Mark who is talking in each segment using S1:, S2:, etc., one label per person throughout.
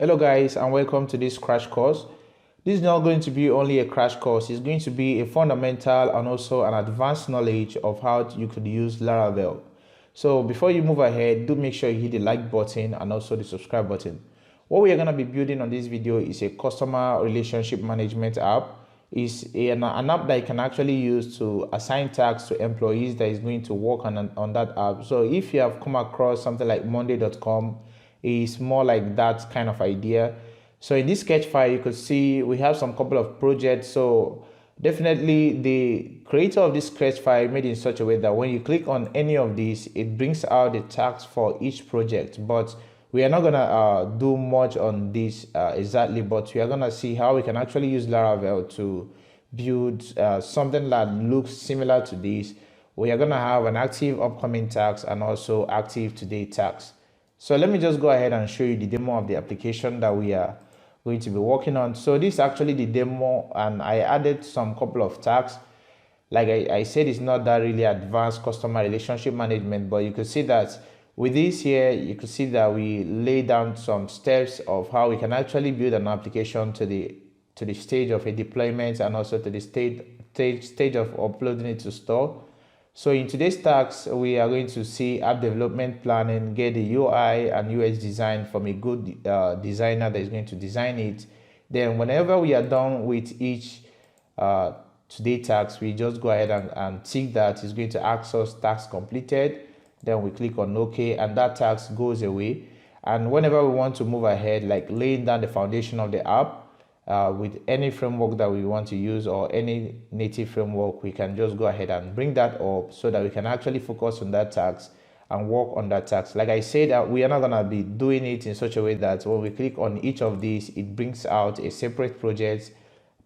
S1: Hello guys, and welcome to this crash course. This is not going to be only a crash course, it's going to be a fundamental and also an advanced knowledge of how you could use Laravel. So before you move ahead, do make sure you hit the like button and also the subscribe button. What we are going to be building on this video is a customer relationship management app. It's an app that you can actually use to assign tasks to employees that is going to work on that app. So if you have come across something like monday.com, it's more like that kind of idea. So in this sketch file, you could see we have some couple of projects. So definitely the creator of this sketch file made it in such a way that when you click on any of these, it brings out the tasks for each project. But we are not gonna do much on this exactly, but we are gonna see how we can actually use Laravel to build something that looks similar to this. We are gonna have an active upcoming task and also active today task. So let me just go ahead and show you the demo of the application that we are going to be working on. So this is actually the demo, and I added some couple of tags. Like I said, it's not that really advanced customer relationship management, but you can see that with this here, you can see that we lay down some steps of how we can actually build an application to the stage of a deployment and also to the stage of uploading it to store. So in today's tasks, we are going to see app development planning, get the UI and UX design from a good designer that is going to design it. Then whenever we are done with each today task, we just go ahead and tick that it's going to ask us task completed. Then we click on OK, and that task goes away. And whenever we want to move ahead, like laying down the foundation of the app, with any framework that we want to use or any native framework, we can just go ahead and bring that up so that we can actually focus on that task and work on that task. Like I said, we are not going to be doing it in such a way that when we click on each of these, it brings out a separate project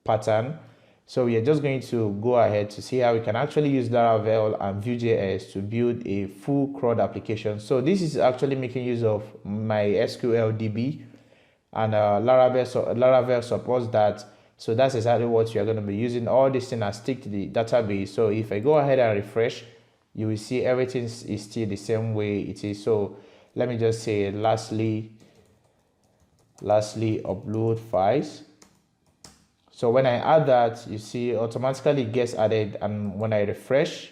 S1: pattern. So we are just going to go ahead to see how we can actually use Laravel and Vue.js to build a full CRUD application. So this is actually making use of my SQL DB, and Laravel supports that. So that's exactly what you're going to be using. All this thing and stick to the database. So if I go ahead and refresh, you will see everything is still the same way it is. So let me just say lastly upload files. So when I add that, you see automatically it gets added, and when I refresh,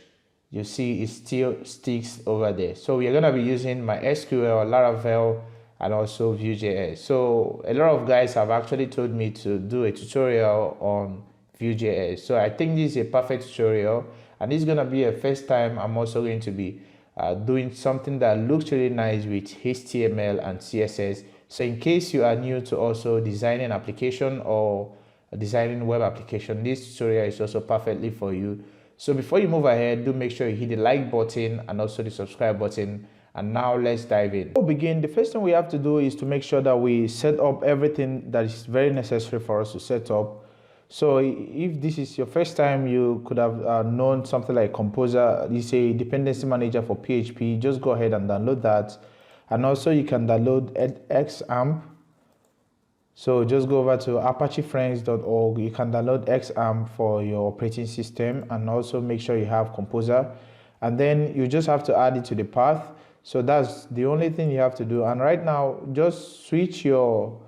S1: you see it still sticks over there. So we are going to be using my SQL, Laravel, and also Vue.js. So a lot of guys have actually told me to do a tutorial on Vue.js. So I think this is a perfect tutorial, and this is going to be a first time I'm also going to be doing something that looks really nice with HTML and CSS. So in case you are new to also designing application or designing web application, this tutorial is also perfectly for you. So before you move ahead, do make sure you hit the like button and also the subscribe button. And now let's dive in. Before we begin, the first thing we have to do is to make sure that we set up everything that is very necessary for us to set up. So if this is your first time, you could have known something like Composer. It's a dependency manager for PHP. Just go ahead and download that. And also you can download XAMPP. So just go over to apachefriends.org. You can download XAMPP for your operating system, and also make sure you have Composer. And then you just have to add it to the path. So that's the only thing you have to do. And right now, just switch your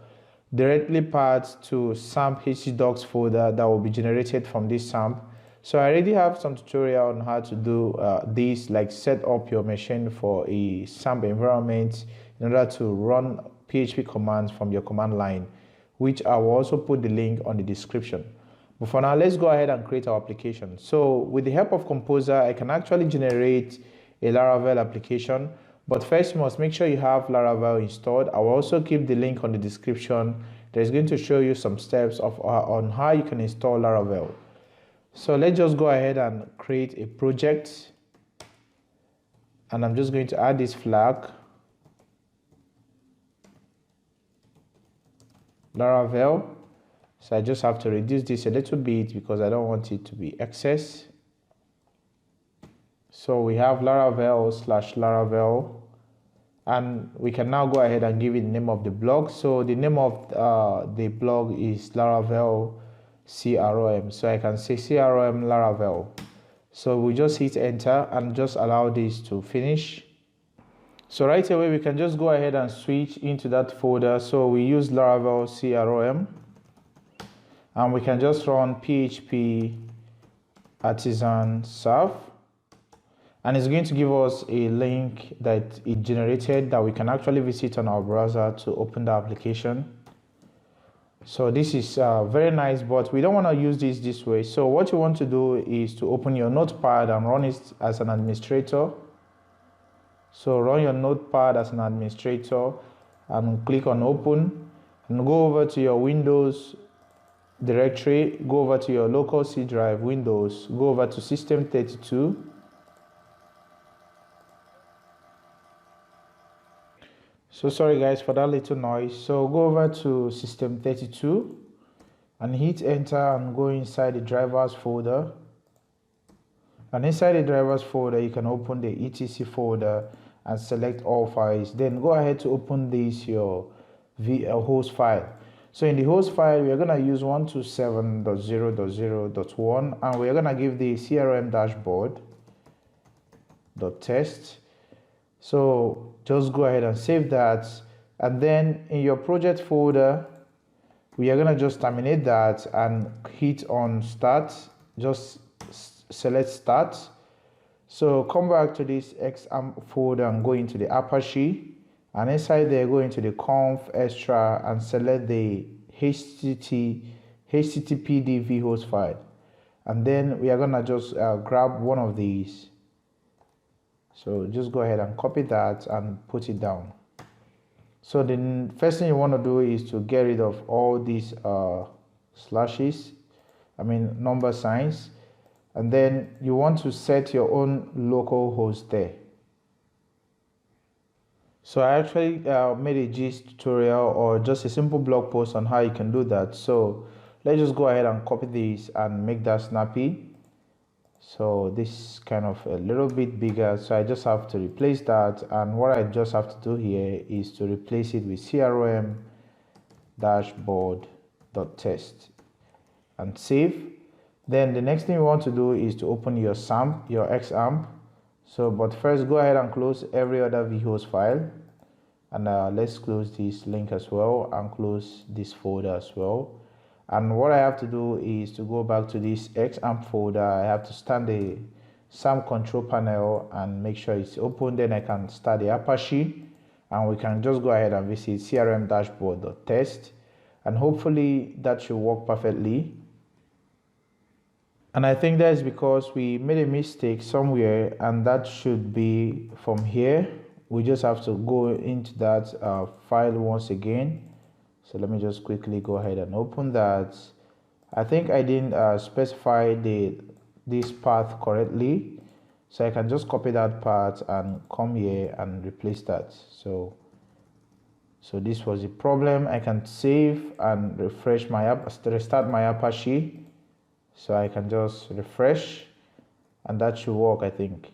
S1: directly path to SAMP htdocs folder that will be generated from this SAMP. So I already have some tutorial on how to do this, like set up your machine for a SAMP environment in order to run PHP commands from your command line, which I will also put the link on the description. But for now, let's go ahead and create our application. So with the help of Composer, I can actually generate a Laravel application. But first, you must make sure you have Laravel installed. I will also keep the link on the description. There's going to show you some steps on how you can install Laravel. So let's just go ahead and create a project. And I'm just going to add this flag, Laravel. So I just have to reduce this a little bit because I don't want it to be excess. So we have Laravel/Laravel, and we can now go ahead and give it the name of the blog. So the name of the blog is Laravel CRM. So I can say CRM Laravel. So we just hit enter and just allow this to finish. So right away, we can just go ahead and switch into that folder. So we use Laravel CRM, and we can just run PHP artisan serve, and it's going to give us a link that it generated that we can actually visit on our browser to open the application. So this is very nice, but we don't want to use this way. So what you want to do is to open your notepad and run it as an administrator. So run your notepad as an administrator and click on open, and go over to your Windows directory, go over to your local C drive, Windows, go over to System 32. So sorry guys for that little noise. So go over to System 32 and hit enter and go inside the drivers folder. And inside the drivers folder, you can open the etc folder and select all files. Then go ahead to open this your host file. So in the host file, we are going to use 127.0.0.1, and we are going to give the CRM dashboard.test. So just go ahead and save that. And then in your project folder, we are going to just terminate that and hit on start. Just select start. So come back to this XAMPP folder and go into the Apache, and inside there go into the conf extra and select the httpd vhost file, and then we are gonna just grab one of these. So just go ahead and copy that and put it down. So the first thing you want to do is to get rid of all these number signs. And then you want to set your own local host there. So I actually made a gist tutorial or just a simple blog post on how you can do that. So let's just go ahead and copy this and make that snappy. So this is kind of a little bit bigger, so I just have to replace that. And what I just have to do here is to replace it with CRM dashboard.test and save. Then the next thing you want to do is to open your XAMPP. So, but first go ahead and close every other vhost file, and let's close this link as well and close this folder as well. And what I have to do is to go back to this XAMPP folder. I have to start the SAM control panel and make sure it's open. Then I can start the Apache, and we can just go ahead and visit CRM dashboard.test, and hopefully that should work perfectly. And I think that is because we made a mistake somewhere, and that should be from here. We just have to go into that file once again. So let me just quickly go ahead and open that. I think I didn't specify this path correctly, so I can just copy that path and come here and replace that. So this was a problem. I can save and refresh my app, restart my Apache. So I can just refresh, and that should work, I think.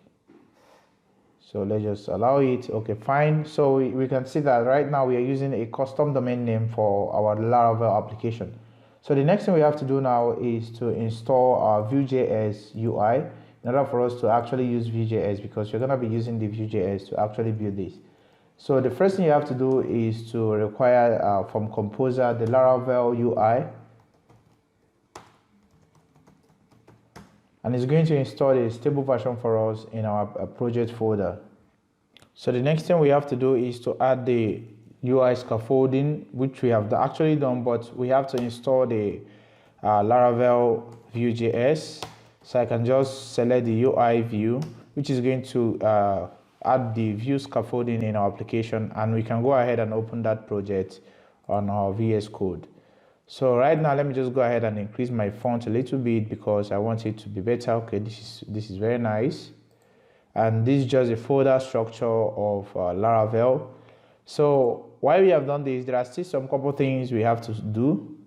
S1: So let's just allow it. Okay, fine. So we can see that right now we are using a custom domain name for our Laravel application. So the next thing we have to do now is to install our Vue.js UI in order for us to actually use Vue.js, because you're going to be using the Vue.js to actually build this. So the first thing you have to do is to require from Composer the Laravel UI. And it's going to install a stable version for us in our project folder. So the next thing we have to do is to add the UI scaffolding, which we have actually done, but we have to install the Laravel Vue.js. So I can just select the UI view, which is going to add the Vue scaffolding in our application, and we can go ahead and open that project on our VS Code. So right now, let me just go ahead and increase my font a little bit because I want it to be better. Okay, this is very nice. And this is just a folder structure of Laravel. So while we have done this, there are still some couple things we have to do.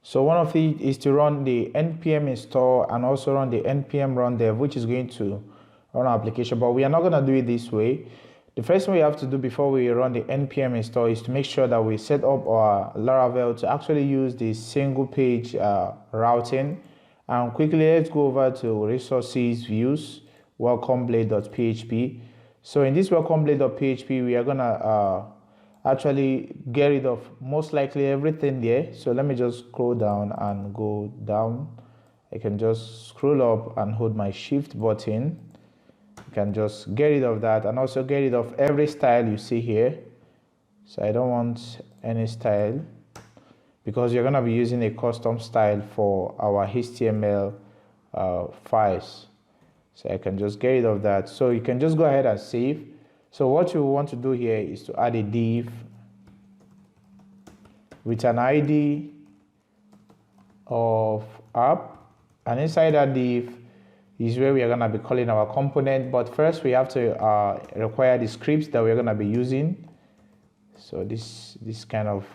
S1: So one of it is to run the npm install and also run the npm run dev, which is going to run our application, but we are not going to do it this way. The first thing we have to do before we run the npm install is to make sure that we set up our Laravel to actually use the single page routing. And quickly, let's go over to resources, views, welcome blade.php. So in this welcome.php, we are gonna actually get rid of most likely everything there. So let me just scroll down and go down. I can just scroll up and hold my shift button. You can just get rid of that and also get rid of every style you see here. So I don't want any style because you're gonna be using a custom style for our HTML files. So I can just get rid of that. So you can just go ahead and save. So what you want to do here is to add a div with an ID of app, and inside that div is where we are going to be calling our component. But first we have to require the scripts that we're going to be using. So this kind of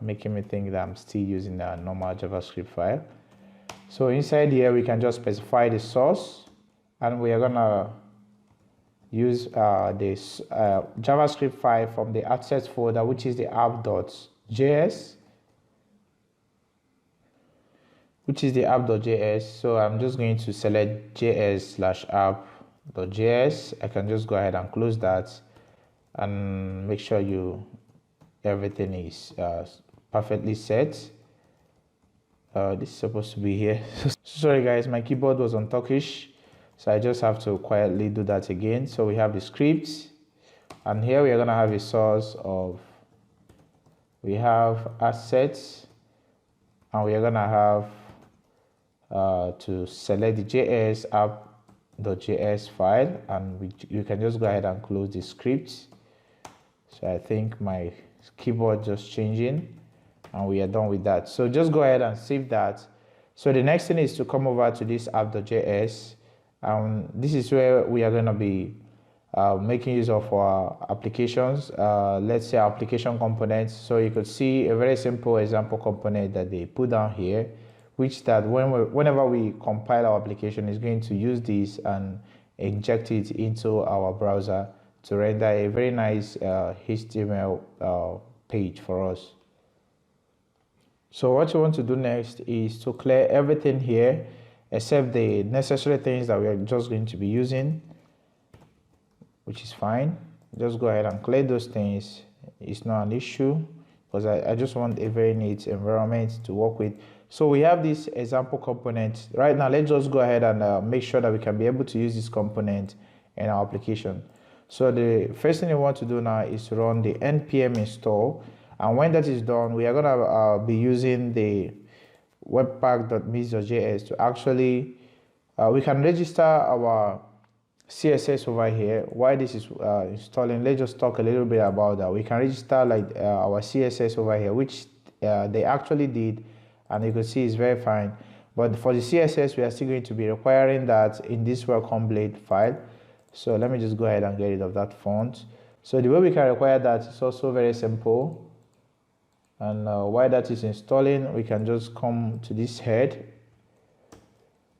S1: making me think that I'm still using a normal JavaScript file. So inside here we can just specify the source, and we are going to use this JavaScript file from the assets folder, which is the app.js, So I'm just going to select js/app.js. I can just go ahead and close that and make sure everything is perfectly set. This is supposed to be here. Sorry guys, my keyboard was on Turkish, so I just have to quietly do that again. So we have the scripts, and here we are going to have a source of, we have assets, and we are going to have to select the js app.js file, and you can just go ahead and close the script. So I think my keyboard just changing, and we are done with that. So just go ahead and save that. So the next thing is to come over to this app.js. This is where we are going to be making use of our applications. Let's say application components. So you could see a very simple example component that they put down here, which that whenever we compile our application is going to use this and inject it into our browser to render a very nice HTML page for us. So what you want to do next is to clear everything here except the necessary things that we are just going to be using, which is fine. Just go ahead and clear those things. It's not an issue because I just want a very neat environment to work with. So we have this example component. Right now, let's just go ahead and make sure that we can be able to use this component in our application. So the first thing we want to do now is to run the npm install. And when that is done, we are going to be using the webpack.mix.js to actually, we can register our CSS over here. While this is installing, let's just talk a little bit about that. We can register like our CSS over here, which they actually did, and you can see it's very fine. But for the CSS, we are still going to be requiring that in this welcome blade file. So let me just go ahead and get rid of that font. So the way we can require that is also very simple. And while that is installing, we can just come to this head.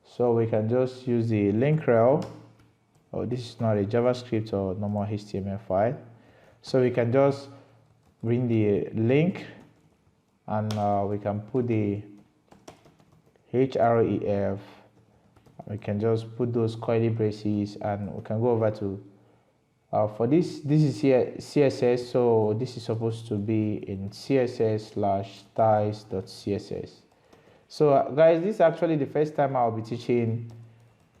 S1: So we can just use the link rel. Oh, this is not a JavaScript or normal HTML file. So we can just bring the link, and we can put the href. We can just put those curly braces, and we can go over to for this is here CSS, so this is supposed to be in css/styles.css. So guys, this is actually the first time I'll be teaching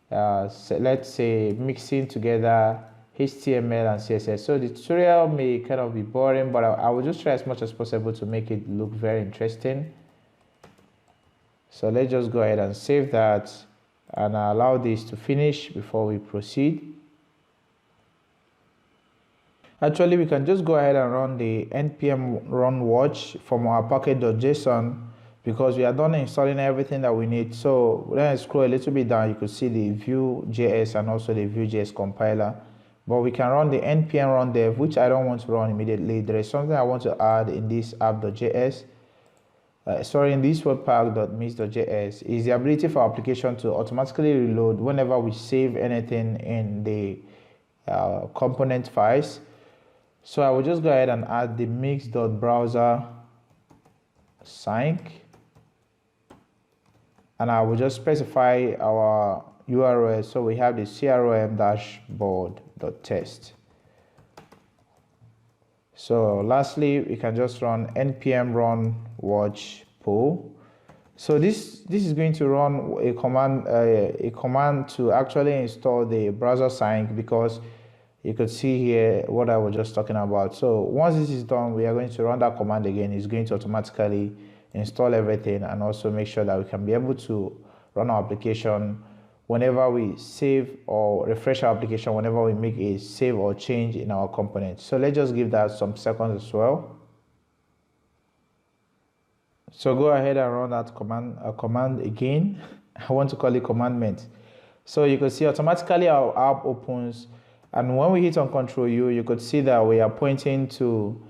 S1: so let's say mixing together HTML and CSS. So the tutorial may kind of be boring, but I will just try as much as possible to make it look very interesting. So let's just go ahead and save that and allow this to finish before we proceed. Actually, we can just go ahead and run the npm run watch from our package.json because we are done installing everything that we need. So when I scroll a little bit down, you could see the Vue.js and also the Vue.js compiler. But we can run the npm run dev, which I don't want to run immediately. There is something I want to add in this app.js. In this webpack.mix.js is the ability for our application to automatically reload whenever we save anything in the component files. So I will just go ahead and add the mix.browser sync, and I will just specify our URL. So we have the crm dashboard.test. So lastly, we can just run npm run watch pull. So this is going to run a command to actually install the browser sync, because you could see here what I was just talking about. So once this is done, we are going to run that command again. It's going to automatically install everything and also make sure that we can be able to run our application whenever we save or refresh our application, whenever we make a save or change in our component. So let's just give that some seconds as well. So go ahead and run that command again. I want to call it commandment. So you can see automatically our app opens, and when we hit on Control U, you could see that we are pointing to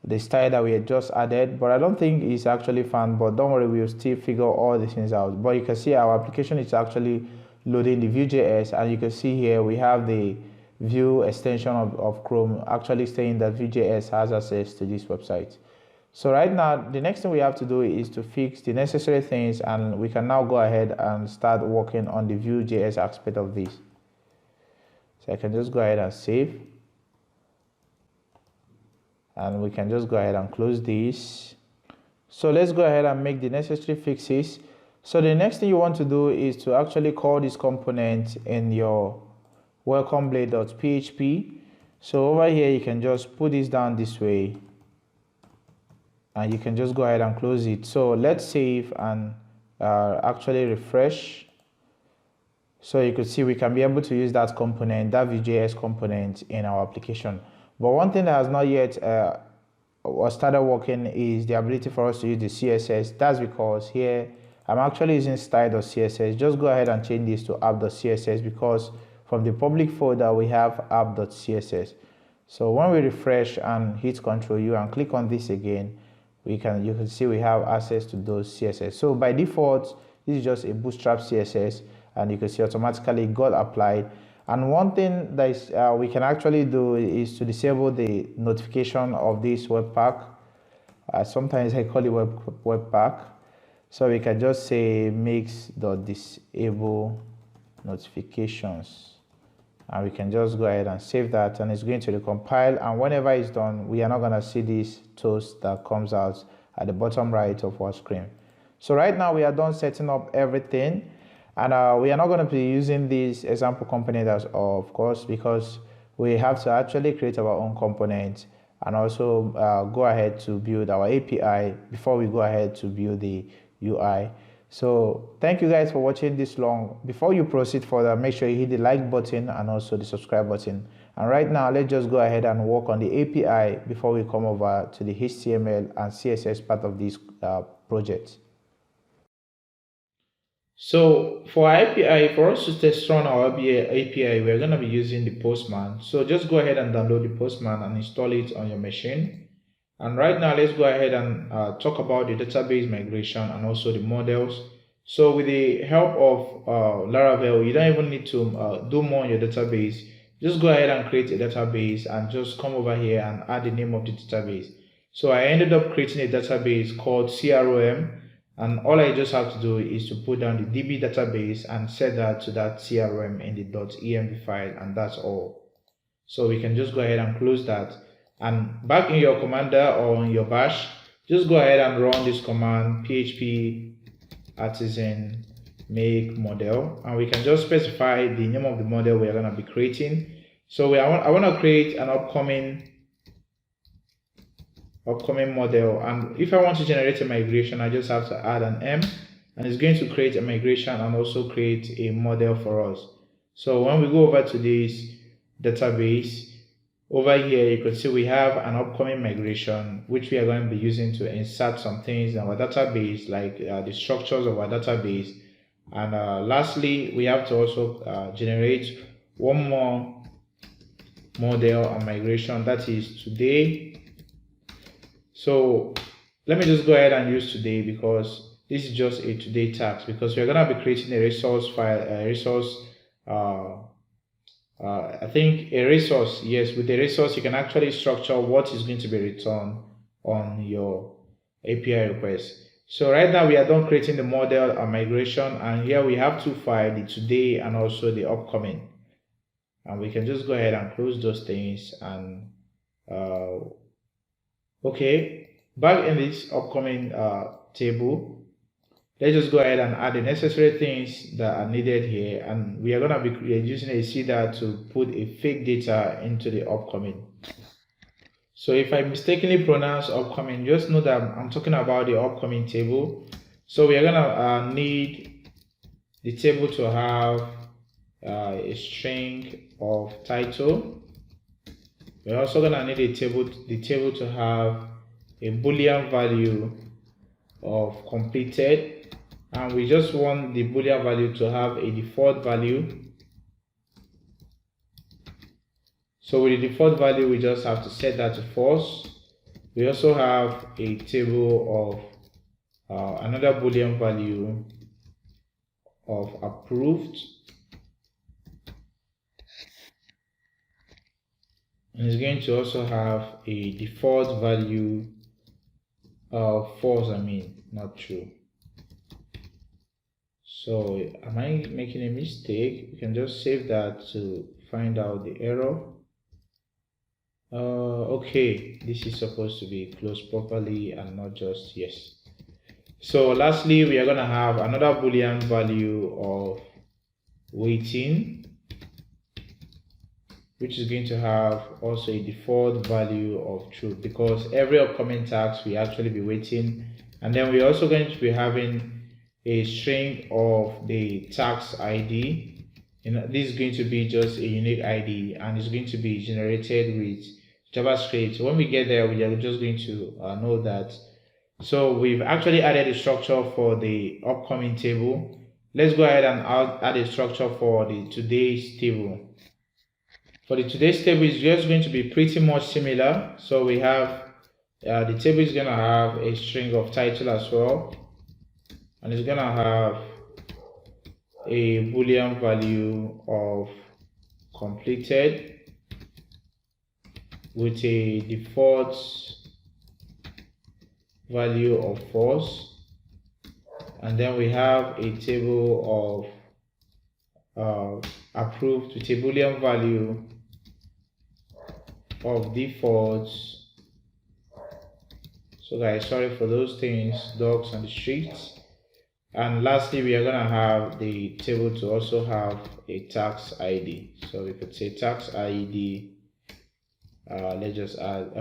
S1: the style that we had just added, but I don't think it's actually found, but don't worry, we'll still figure all the things out. But you can see our application is actually loading the Vue.js, and you can see here we have the Vue extension of Chrome actually saying that Vue.js has access to this website. So right now, the next thing we have to do is to fix the necessary things, and we can now go ahead and start working on the Vue.js aspect of this. So I can just go ahead and save. And we can just go ahead and close this. So let's go ahead and make the necessary fixes. So the next thing you want to do is to actually call this component in your welcome blade.php. So over here, you can just put this down this way, and you can just go ahead and close it. So let's save and actually refresh. So you could see we can be able to use that component, that Vue.js component, in our application. But one thing that has not yet started working is the ability for us to use the CSS. That's because here I'm actually using style.css. Just go ahead and change this to app.css, because from the public folder we have app.css. So when we refresh and hit Ctrl U and click on this again, you can see we have access to those CSS. So by default, this is just a bootstrap CSS, and you can see automatically it got applied. And one thing that is, we can actually do is to disable the notification of this webpack. Sometimes I call it webpack. So we can just say mix.disable notifications. And we can just go ahead and save that, and it's going to recompile, and whenever it's done, we are not going to see this toast that comes out at the bottom right of our screen. So right now we are done setting up everything, and we are not going to be using this example component as of course, because we have to actually create our own component and also go ahead to build our API before we go ahead to build the UI. So thank you guys for watching this long. Before you proceed further, make sure you hit the like button and also the subscribe button. And right now, let's just go ahead and work on the API before we come over to the HTML and CSS part of this project. So for our API, for us to test run our API, we're going to be using the Postman. So just go ahead and download the Postman and install it on your machine. And right now, let's go ahead and talk about the database migration and also the models. So with the help of Laravel, you don't even need to do more on your database. Just go ahead and create a database and just come over here and add the name of the database. So I ended up creating a database called CRUD, and all I just have to do is to put down the DB database and set that to that CRUD in the .env file, and that's all. So we can just go ahead and close that. And back in your commander or in your bash, just go ahead and run this command php artisan make model, and we can just specify the name of the model we are going to be creating. So I want to create an upcoming model, and if I want to generate a migration, I just have to add an M, and it's going to create a migration and also create a model for us. So when we go over to this database, over here you can see we have an upcoming migration which we are going to be using to insert some things in our database, like the structures of our database. And lastly, we have to also generate one more model and migration, that is today. So let me just go ahead and use today, because this is just a today task, because we're going to be creating a resource file, I think a resource. Yes, with the resource you can actually structure what is going to be returned on your API request. So right now we are done creating the model and migration, and here we have two files, the today and also the upcoming, and we can just go ahead and close those things. And Okay, back in this upcoming table, let's just go ahead and add the necessary things that are needed here, and we are going to be using a seeder to put a fake data into the upcoming. So if I mistakenly pronounce upcoming, just know that I'm talking about the upcoming table. So we are going to need the table to have a string of title. We're also going to need the table to have a Boolean value of completed, and we just want the Boolean value to have a default value. So with the default value, we just have to set that to false. We also have a table of another Boolean value of approved, and it's going to also have a default value of false, not true. So am I making a mistake? You can just save that to find out the error. Okay, this is supposed to be closed properly and not just yes. So lastly, we are going to have another Boolean value of waiting, which is going to have also a default value of true, because every upcoming task we actually be waiting. And then we're also going to be having a string of the task ID. This is going to be just a unique ID, and it's going to be generated with JavaScript. When we get there, we are just going to know that. So we've actually added a structure for the upcoming table. Let's go ahead and add a structure for the today's table. For the today's table, is just going to be pretty much similar. So we have the table is going to have a string of title as well, and it's going to have a Boolean value of completed with a default value of false, and then we have a table of approved with a Boolean value of default. So guys, sorry for those things, dogs on the streets. And lastly, we are going to have the table to also have a tax ID. So we could say tax ID. Let's just add,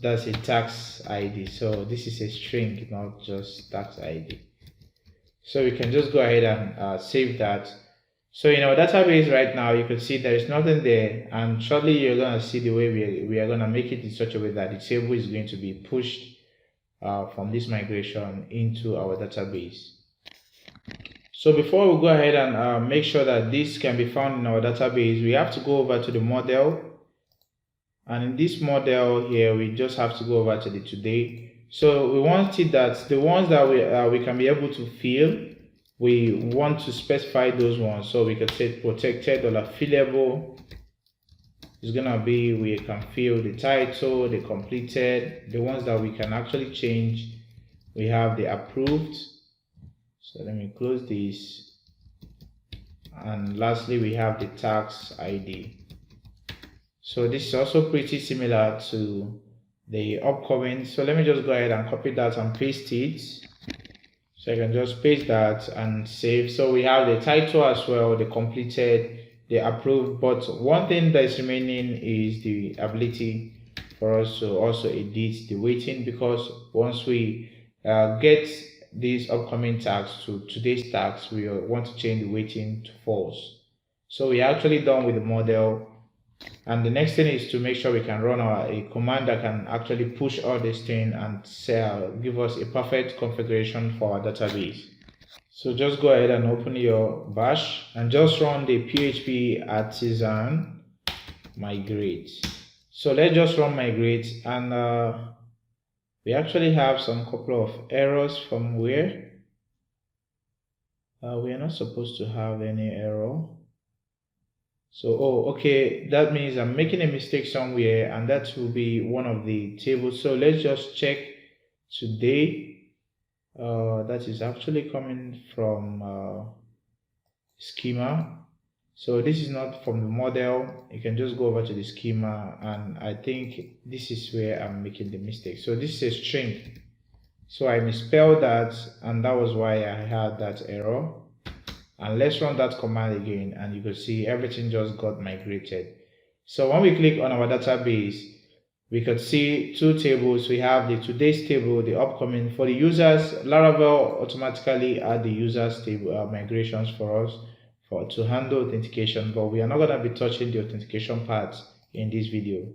S1: that's a tax ID. So this is a string, not just tax ID. So we can just go ahead and save that. So in our database right now, you can see there is nothing there, and shortly you're going to see the way we are going to make it in such a way that the table is going to be pushed from this migration into our database. So before we go ahead and make sure that this can be found in our database, we have to go over to the model. And in this model here, we just have to go over to the today. So we want it that the ones that we can be able to fill, we want to specify those ones. So we can say protected or fillable is gonna be, we can fill the title, the completed, the ones that we can actually change. We have the approved. So let me close this. And lastly, we have the tax ID. So this is also pretty similar to the upcoming. So let me just go ahead and copy that and paste it. So I can just paste that and save. So we have the title as well, the completed, the approved. But one thing that is remaining is the ability for us to also edit the waiting, because once we get these upcoming tags to today's tags, we want to change the waiting to false. So we're actually done with the model. And the next thing is to make sure we can run a command that can actually push all this thing and give us a perfect configuration for our database. So just go ahead and open your bash and just run the PHP artisan migrate. So let's just run migrate, and we actually have some couple of errors from where we are not supposed to have any error. So, okay, that means I'm making a mistake somewhere, and that will be one of the tables. So let's just check today. That is actually coming from schema. So this is not from the model. You can just go over to the schema, and I think this is where I'm making the mistake. So this is a string. So I misspelled that, and that was why I had that error. And let's run that command again, and you can see everything just got migrated. So when we click on our database, we could see two tables. We have the today's table, the upcoming. For the users, Laravel automatically add the users table migrations for us to handle authentication, but we are not going to be touching the authentication part in this video.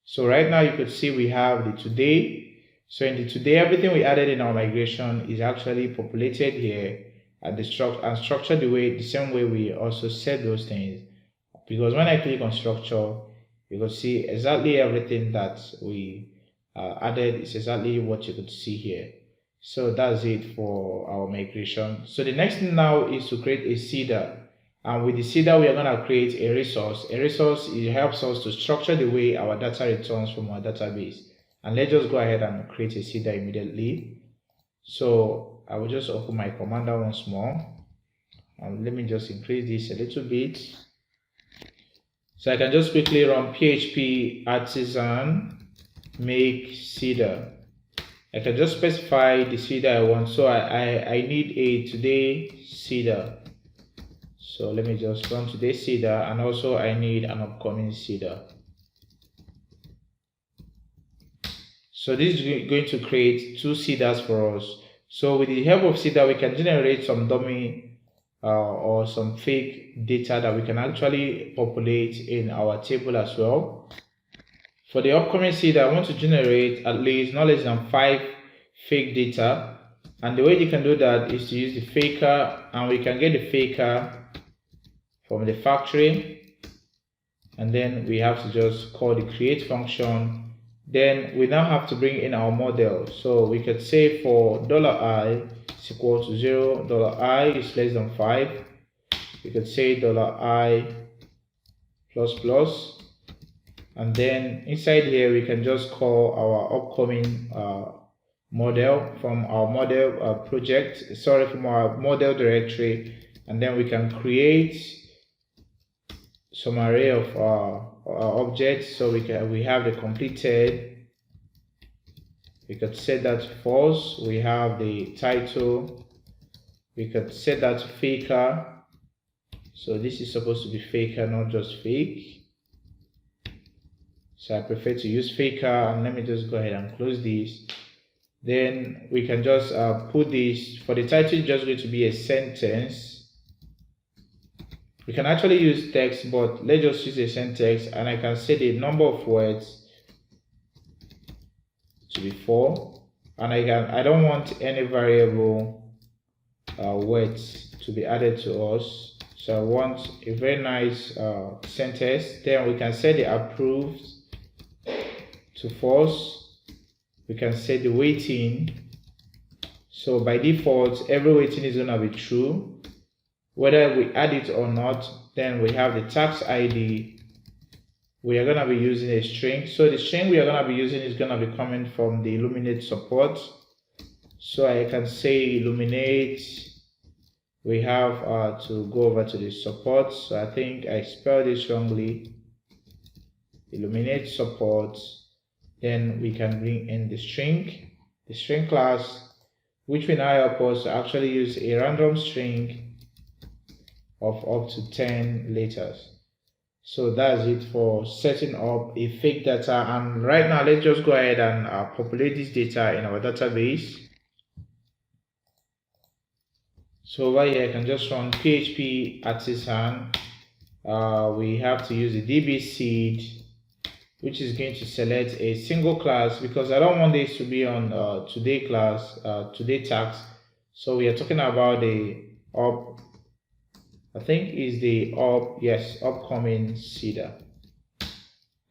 S1: So right now you could see we have the today. So in the today, everything we added in our migration is actually populated here at the structured the same way we also set those things. Because when I click on structure, you can see exactly everything that we added is exactly what you could see here. So that's it for our migration. So the next thing now is to create a seeder. And with the seeder, we are going to create a resource. A resource, it helps us to structure the way our data returns from our database. And let's just go ahead and create a seeder immediately. So I will just open my commander once more. And let me just increase this a little bit. So I can just quickly run PHP artisan make seeder. I can just specify the seeder I want. So I need a today seeder. So let me just run today's seeder, and also I need an upcoming seeder. So this is going to create two seeders for us. So with the help of seeder, we can generate some dummy or some fake data that we can actually populate in our table as well. For the upcoming seeder, I want to generate at least not less than 5 fake data. And the way you can do that is to use the faker, and we can get the faker from the factory, and then we have to just call the create function. Then we now have to bring in our model. So we could say for $I is equal to 0, $I is less than 5. We could say $I plus plus, and then inside here we can just call our upcoming model from our model project, from our model directory, and then we can create some array of objects. So we have the completed. We could set that to false. We have the title. We could set that to faker. So this is supposed to be faker, not just fake. So I prefer to use faker, and let me just go ahead and close this. Then we can just put this for the title, just going to be a sentence. We can actually use text, but let's just use a sentence, and I can set the number of words to be 4, and I don't want any variable words to be added to us. So I want a very nice sentence. Then we can set the approved to false. We can set the weighting. So by default, every weighting is going to be true, whether we add it or not. Then we have the tax ID. We are going to be using a string. So the string we are going to be using is going to be coming from the Illuminate support. So I can say Illuminate. We have to go over to the support. So I think I spelled this wrongly. Illuminate support. Then we can bring in the string class, which will now help us to actually use a random string of up to 10 letters. So that's it for setting up a fake data. And right now, let's just go ahead and populate this data in our database. So over here, I can just run PHP artisan. We have to use the DB seed, which is going to select a single class, because I don't want this to be on today class, today tax. So we are talking about the I think is the upcoming seeder.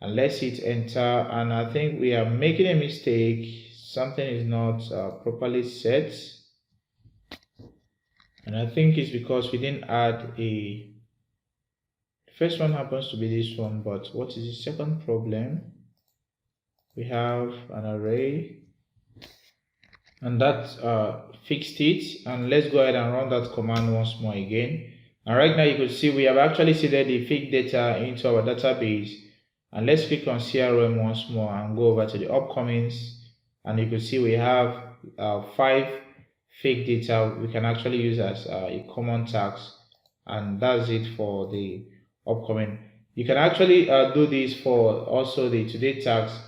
S1: And let's hit enter, and I think we are making a mistake. Something is not properly set, and I think it's because we didn't add a. The first one happens to be this one, but what is the second problem? We have an array, and that fixed it. And let's go ahead and run that command once more again. And right now you can see we have actually seeded the fake data into our database. And let's click on CRM once more and go over to the upcomings. And you can see we have 5 fake data we can actually use as a common task. And that's it for the upcoming. You can actually do this for also the today task.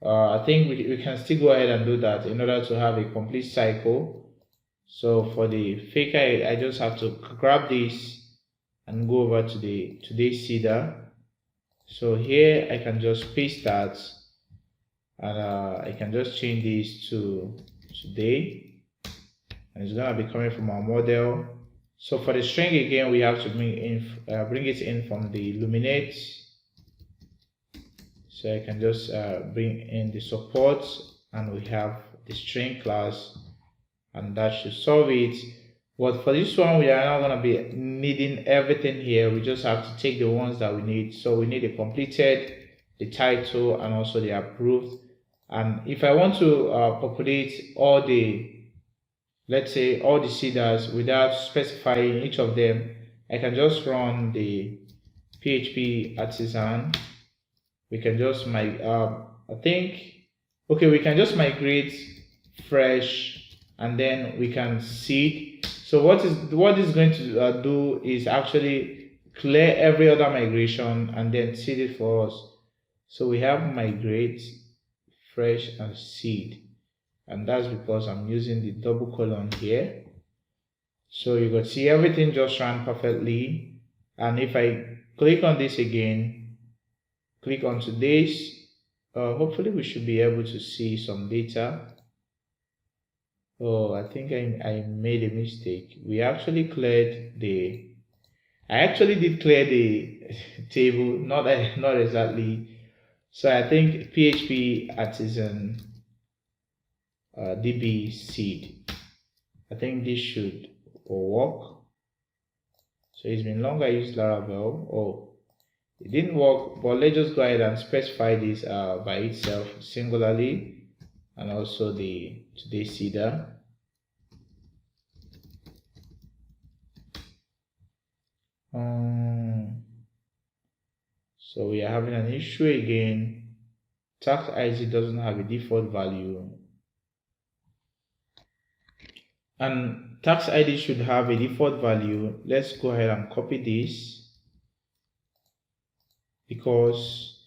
S1: I think we can still go ahead and do that in order to have a complete cycle. So for the fake, I just have to grab this and go over to the today seeder. So here I can just paste that, and I can just change this to today, and it's gonna be coming from our model. So for the string again, we have to bring it in from the illuminate. So I can just bring in the support, and we have the string class, and that should solve it. But for this one, we are not going to be needing everything here. We just have to take the ones that we need. So we need the completed, the title, and also the approved. And if I want to populate all the, let's say, all the seeders without specifying each of them, I can just run the PHP artisan. We can just we can just migrate fresh, and then we can seed. So what is going to do is actually clear every other migration and then seed it for us. So we have migrate, fresh, and seed, and that's because I'm using the double colon here. So you can see everything just ran perfectly. And if I click on this again, click on today's, hopefully we should be able to see some data. Oh, I think I made a mistake. We actually cleared I actually did clear the table, not exactly. So I think PHP artisan DB seed. I think this should work. So it's been long I used Laravel. Oh, it didn't work, but let's just go ahead and specify this by itself singularly, and also the today seeder. So we are having an issue again. Tax ID doesn't have a default value, and tax ID should have a default value. Let's go ahead and copy this, because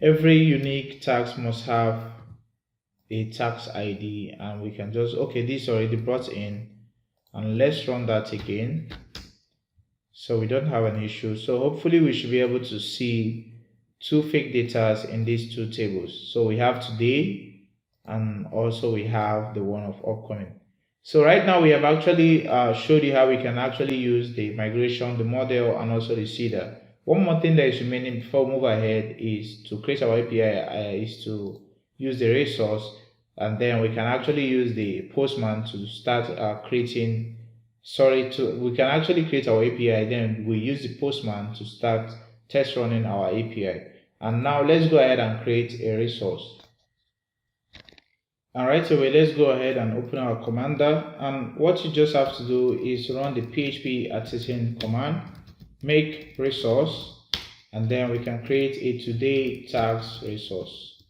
S1: every unique tax must have a tax ID, and we can just, okay, this is already brought in, and let's run that again. So we don't have an issue. So hopefully we should be able to see 2 fake data in these 2 tables. So we have today, and also we have the one of upcoming. So right now we have actually showed you how we can actually use the migration, the model, and also the seeder. One more thing that is remaining before we move ahead is to create our API, is to use the resource, and then we can actually use the postman to start creating. We can actually create our API, then we use the postman to start test running our API. And now let's go ahead and create a resource. And right away, let's go ahead and open our commander. And what you just have to do is run the PHP artisan command, make resource, and then we can create a today tags resource.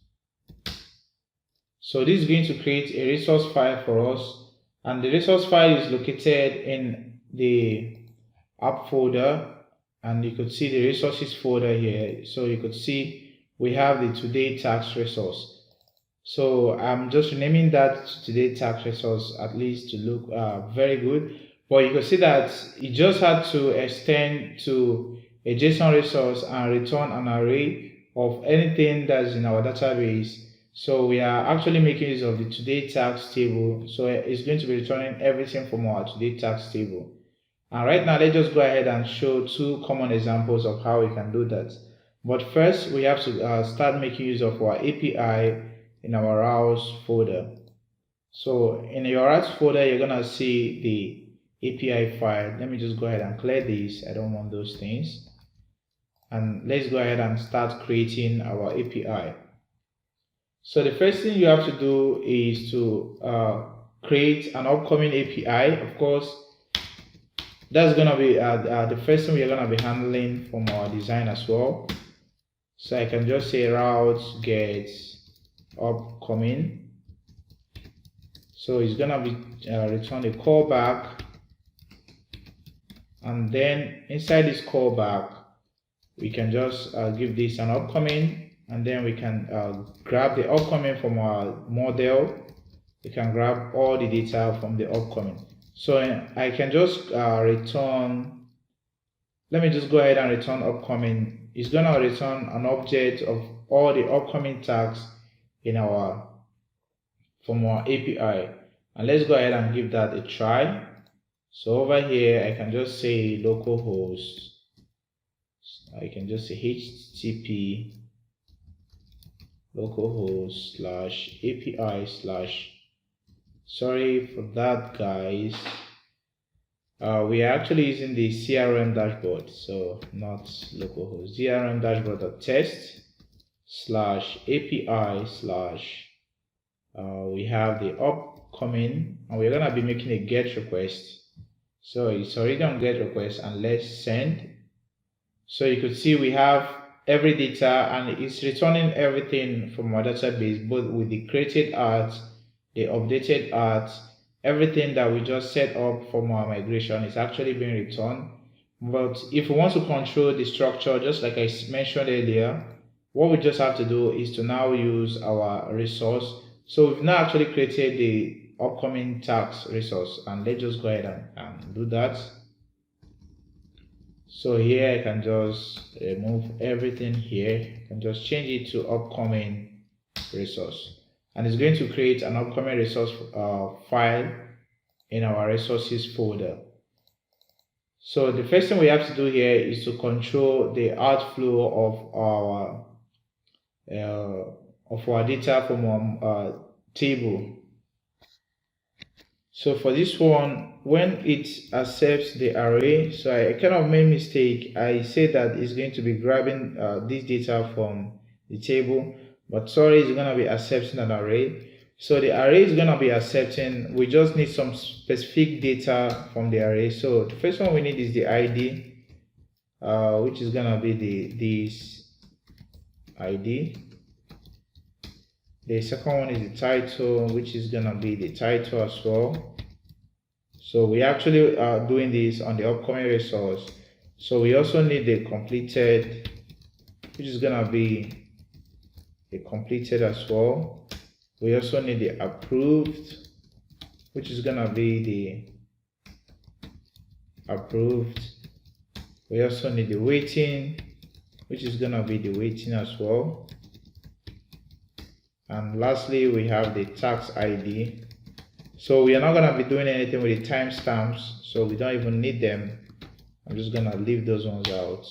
S1: So this is going to create a resource file for us. And the resource file is located in the app folder, and you could see the resources folder here. So you could see we have the today tax resource. So I'm just renaming that today tax resource, at least to look very good. But you can see that it just had to extend to a JSON resource and return an array of anything that's in our database. So we are actually making use of the today tax table. So it's going to be returning everything from our today tax table. And right now, let's just go ahead and show 2 common examples of how we can do that. But first, we have to start making use of our API in our routes folder. So in your routes folder, you're gonna see the API file. Let me just go ahead and clear this. I don't want those things. And let's go ahead and start creating our API. So the first thing you have to do is to create an upcoming API. Of course, that's gonna be the first thing we're gonna be handling from our design as well. So I can just say routes get upcoming. So it's gonna be return a callback, and then inside this callback we can just give this an upcoming, and then we can grab the upcoming from our model. We can grab all the data from the upcoming. So I can just return, let me just go ahead and return upcoming. It's gonna return an object of all the upcoming tags in our from our API. And let's go ahead and give that a try. So over here I can just say localhost. I can just say http localhost /API/ sorry for that, guys. We are actually using the CRM dashboard, so not localhost. CRM dashboard.test /API/ we have the upcoming, and we're gonna be making a GET request. So it's already on GET request, and let's send. So you could see we have every data, and it's returning everything from our database, both with the created art, the updated art, everything that we just set up from our migration is actually being returned. But if we want to control the structure, just like I mentioned earlier, what we just have to do is to now use our resource. So we've now actually created the upcoming tags resource, and let's just go ahead and do that. So here I can just remove everything here. I can just change it to upcoming resource, and it's going to create an upcoming resource file in our resources folder. So the first thing we have to do here is to control the outflow of our data from our table. So for this one, when it accepts the array, so I kind of made a mistake. I said that it's going to be grabbing this data from the table, but sorry, it's going to be accepting an array. So the array is going to be accepting, we just need some specific data from the array. So the first one we need is the ID, which is going to be this ID. The second one is the title, which is going to be the title as well. So we actually are doing this on the upcoming resource. So we also need the completed, which is going to be the completed as well. We also need the approved, which is going to be the approved. We also need the waiting, which is going to be the waiting as well. And lastly, we have the tax ID. So we are not going to be doing anything with the timestamps, so we don't even need them. I'm just going to leave those ones out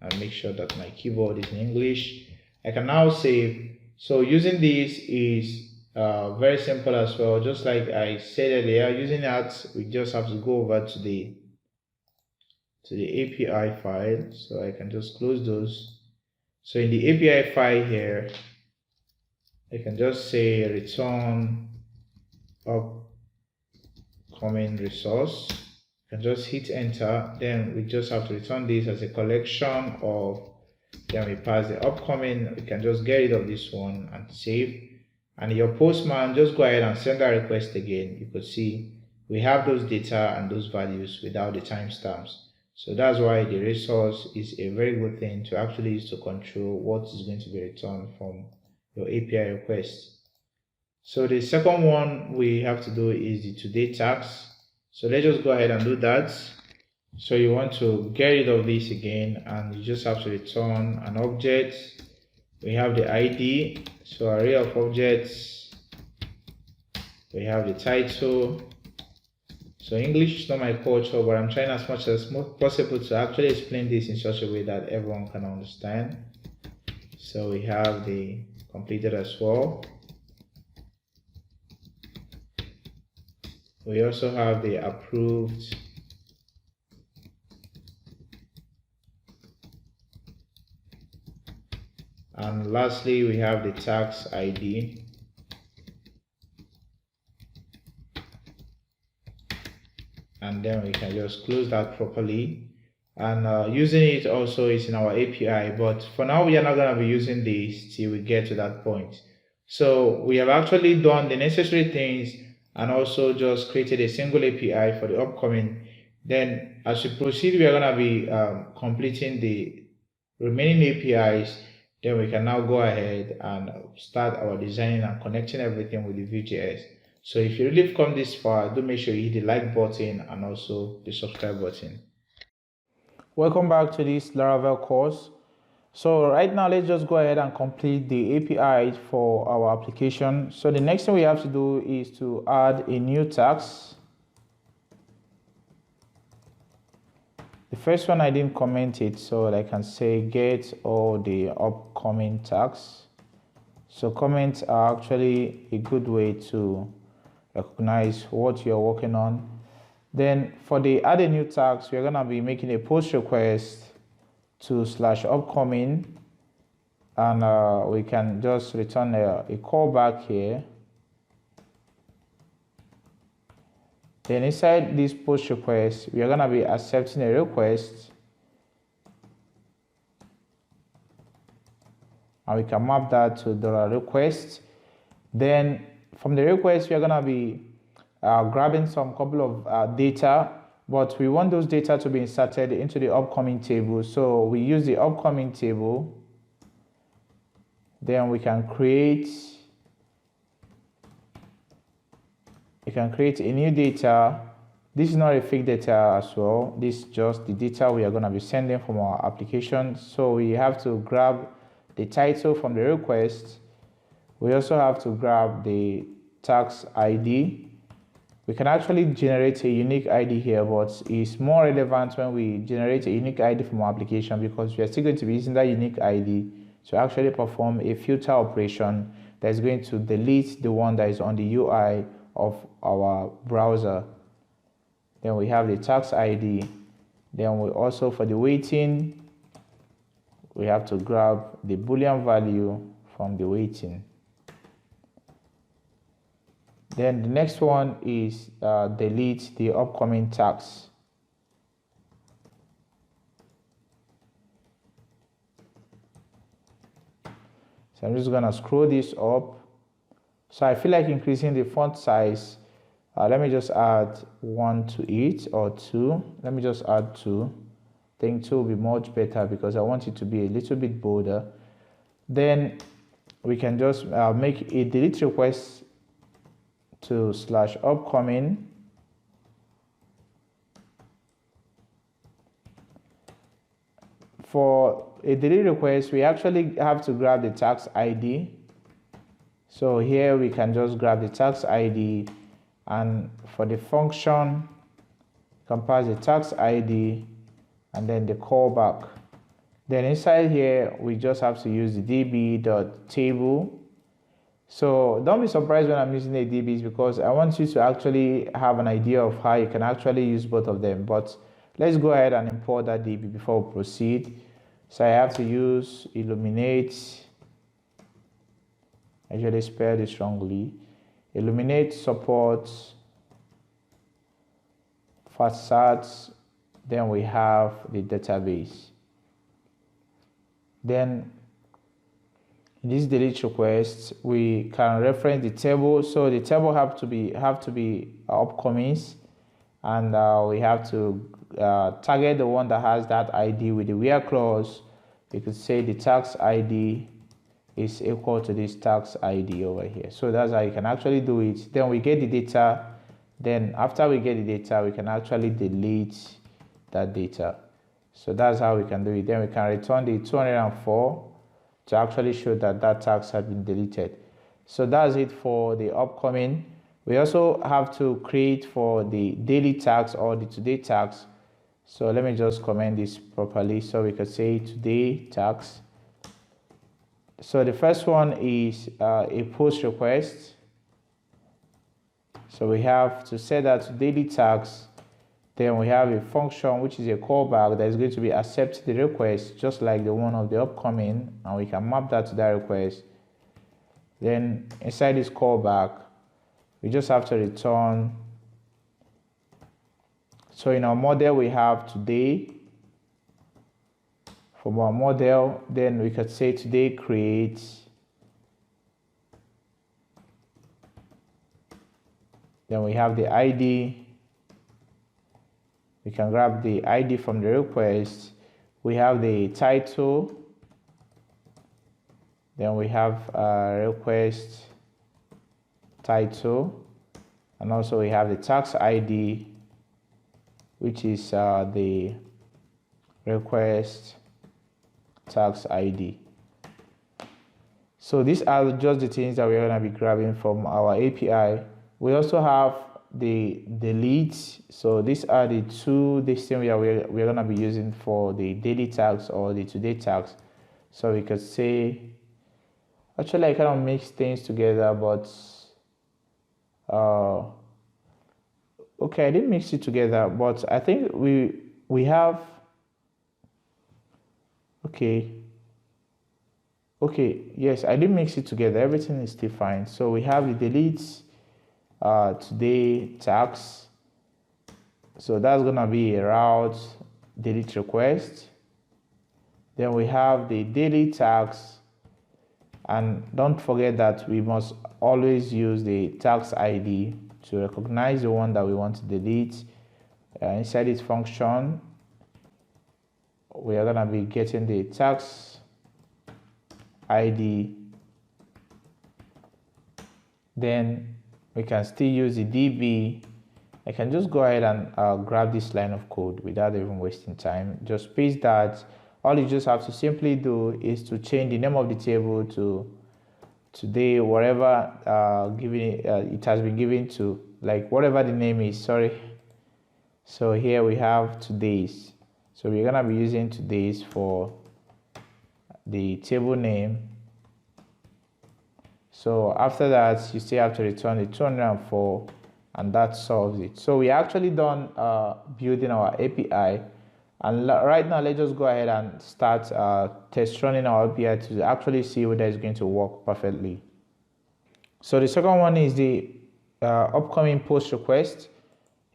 S1: and make sure that my keyboard is in English. I can now save. So using this is very simple as well. Just like I said earlier, using that, we just have to go over to the API file. So I can just close those. So in the API file here, I can just say return upcoming resource. I can just hit enter. Then we just have to return this as a collection of, then we pass the upcoming. We can just get rid of this one and save. And your postman, just go ahead and send that request again. You could see we have those data and those values without the timestamps. So that's why the resource is a very good thing to actually use to control what is going to be returned from your API request. So the second one we have to do is the today tags. So let's just go ahead and do that. So you want to get rid of this again, and you just have to return an object. We have the ID, so array of objects. We have the title. So English is not my culture, but I'm trying as much as possible to actually explain this in such a way that everyone can understand. So we have the completed as well. We also have the approved. And lastly, we have the tax ID. and then we can just close that properly. And using it also is in our API, but for now we are not going to be using this till we get to that point. So we have actually done the necessary things and also just created a single API for the upcoming. Then as we proceed, we are going to be completing the remaining APIs. Then we can now go ahead and start our designing and connecting everything with the Vue.js. So if you really have come this far, do make sure you hit the like button and also the subscribe button. Welcome back to this Laravel course. So right now, let's just go ahead and complete the API for our application. So the next thing we have to do is to add a new task. The first one I didn't comment it, so I can say get all the upcoming tasks. So comments are actually a good way to recognize what you're working on. Then for the add a new task, we're gonna be making a post request to /upcoming, and we can just return a callback here. Then inside this post request, we are gonna be accepting a request, and we can map that to the request. Then from the request, we are gonna be grabbing some couple of data, but we want those data to be inserted into the upcoming table. So we use the upcoming table. Then we can create a new data. This is not a fake data as well. This is just the data we are going to be sending from our application. So we have to grab the title from the request. We also have to grab the tax ID. We can actually generate a unique ID here, but it's more relevant when we generate a unique ID from our application, because we are still going to be using that unique ID to actually perform a filter operation that is going to delete the one that is on the UI of our browser. Then we have the tax ID. Then we also, for the weighting, we have to grab the Boolean value from the weighting. Then the next one is delete the upcoming tax. So I'm just gonna scroll this up. So I feel like increasing the font size. Let me just add 1 to it, or 2. Let me just add 2. I think 2 will be much better because I want it to be a little bit bolder. Then we can just make a delete request to /upcoming. For a delete request, we actually have to grab the tax ID. So here we can just grab the tax ID, and for the function, you can pass the tax ID and then the callback. Then inside here, we just have to use the db.table. So don't be surprised when I'm using the DBs, because I want you to actually have an idea of how you can actually use both of them. But let's go ahead and import that DB before we proceed. So I have to use illuminate. I usually spell this wrongly. Illuminate supports facades. Then we have the database. Then in this delete request, we can reference the table. So the table have to be upcomings, and we have to target the one that has that ID with the where clause. You could say the tax ID is equal to this tax ID over here. So that's how you can actually do it. Then we get the data. Then after we get the data, we can actually delete that data. So that's how we can do it. Then we can return the 204 to actually show that that tax has been deleted. So that's it for the upcoming. We also have to create for the daily tax or the today tax. So let me just comment this properly. So we could say today tax. So the first one is a post request. So we have to set that to daily tax. Then we have a function which is a callback that is going to be accept the request just like the one of the upcoming, and we can map that to that request. Then inside this callback, we just have to return So in our model, we have today. From our model, then we could say today create. Then we have the ID. We can grab the ID from the request. We have the title. Then we have request title. And also we have the tax ID, which is the request tax ID. So these are just the things that we're going to be grabbing from our API. We also have the delete. So these are the two things that we're going to be using for the daily tags or the today tags. So we could say, actually I kind of mix things together, but okay, I didn't mix it together, but I think we have, okay, yes, I didn't mix it together. Everything is still fine. So we have the delete today tags. So that's gonna be a route delete request. Then we have the daily tags, and don't forget that we must always use the tags ID to recognize the one that we want to delete. Inside this function, we are gonna be getting the tags ID. Then we can still use the DB. I can just go ahead and grab this line of code without even wasting time. Just paste that. All you just have to simply do is to change the name of the table to today, whatever it has been given to, like whatever the name is, sorry. So here we have today's. So we're gonna be using today's for the table name. So after that, you still have to return the 204, and that solves it. So we actually done building our API, and right now let's just go ahead and start test running our API to actually see whether it's going to work perfectly. So the second one is the upcoming post request.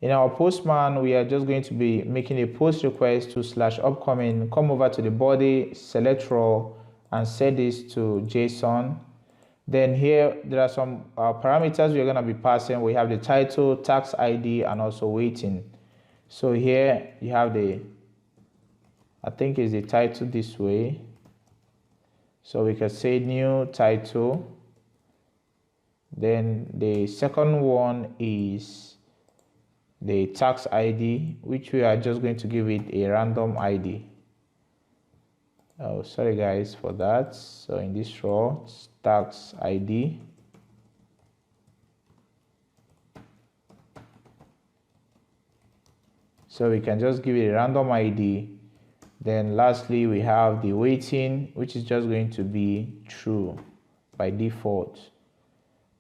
S1: In our postman, we are just going to be making a post request to /upcoming. Come over to the body, select raw, and set this to JSON. Then here there are some parameters we're going to be passing. We have the title, tax ID, and also waiting. So here you have the, I think is the title this way. So we can say new title. Then the second one is the tax ID, which we are just going to give it a random ID. Oh, sorry guys for that. So in this row, tax ID. So we can just give it a random ID. Then lastly, we have the waiting, which is just going to be true by default.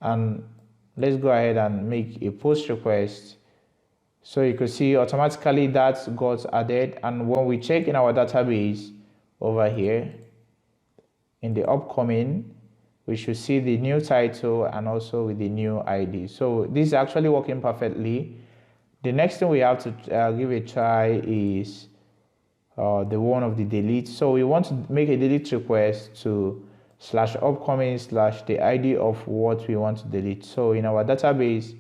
S1: And let's go ahead and make a post request. So you can see automatically that got added. And when we check in our database over here in the upcoming, we should see the new title and also with the new ID. So this is actually working perfectly. The next thing we have to give a try is the one of the delete. So we want to make a delete request to /upcoming / the ID of what we want to delete. So in our database,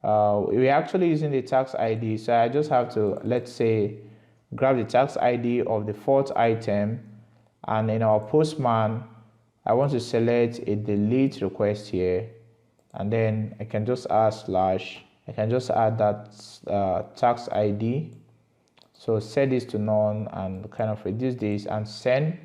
S1: we're actually using the tax ID. So I just have to, let's say, grab the tax ID of the fourth item, and in our postman, I want to select a delete request here, and then I can just add / I can just add that tax ID. So set this to none and kind of reduce this and send.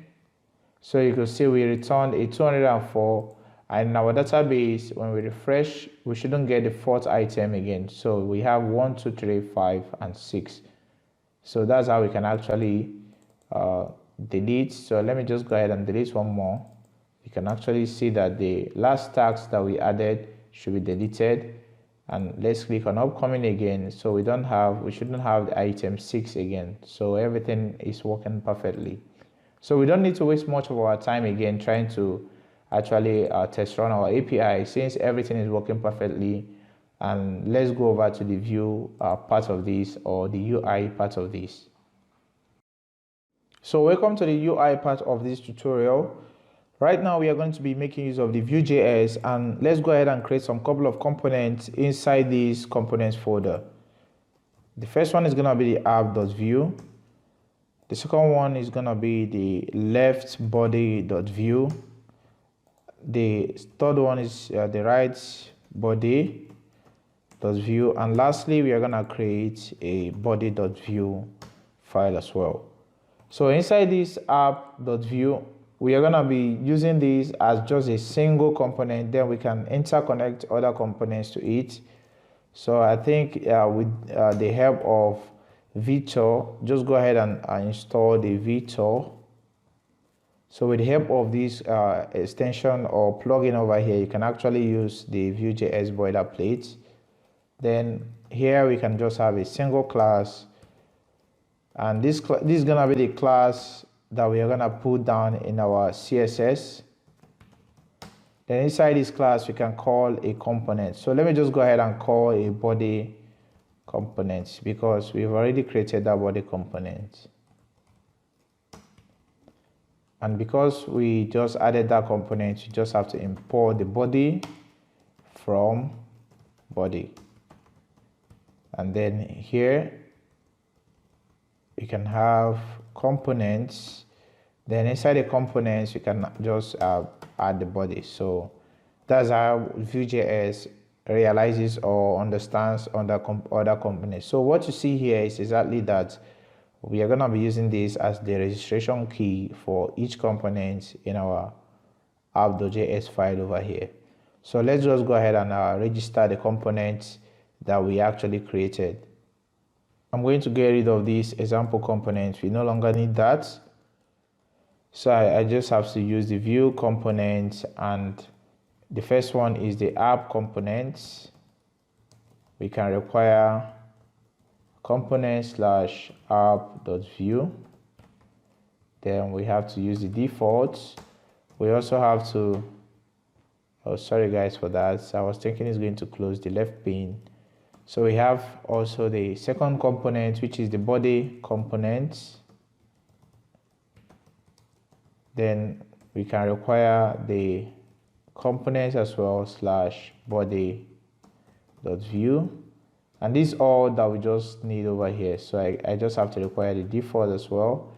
S1: So you can see we returned a 204, and in our database, when we refresh, we shouldn't get the fourth item again. So we have 1, 2, 3, 5, and 6. So that's how we can actually delete. So let me just go ahead and delete one more. You can actually see that the last tags that we added should be deleted. And let's click on upcoming again. So we shouldn't have the item 6 again. So everything is working perfectly. So we don't need to waste much of our time again trying to actually test run our API, since everything is working perfectly. And let's go over to the view part of this, or the UI part of this. So welcome to the UI part of this tutorial. Right now we are going to be making use of the Vue.js, and let's go ahead and create some couple of components inside this components folder. The first one is going to be the app.vue. The second one is going to be the left body.vue. The third one is the right body.vue, and lastly we are going to create a body.vue file as well. So inside this app.vue, we are going to be using this as just a single component, then we can interconnect other components to it. So I think with the help of Victor, just go ahead and install the Victor. So with the help of this extension or plugin over here, you can actually use the Vue.js boilerplate. Then here we can just have a single class, and this is gonna be the class that we are gonna put down in our CSS. Then inside this class we can call a component. So let me just go ahead and call a body component, because we've already created that body component. And because we just added that component, you just have to import the body from body. And then here we can have components. Then inside the components you can just add the body. So that's how Vue.js realizes or understands other components. So what you see here is exactly that. We are going to be using this as the registration key for each component in our app.js file over here. So let's just go ahead and register the components that we actually created. I'm going to get rid of this example component. We no longer need that. So I just have to use the view component, and the first one is the app components. We can require component/app.vue. Then we have to use the defaults. We also have to, oh sorry guys for that, I was thinking it's going to close the left pane. So we have also the second component, which is the body component. Then we can require the components as well /body.vue. And this is all that we just need over here. So I just have to require the default as well.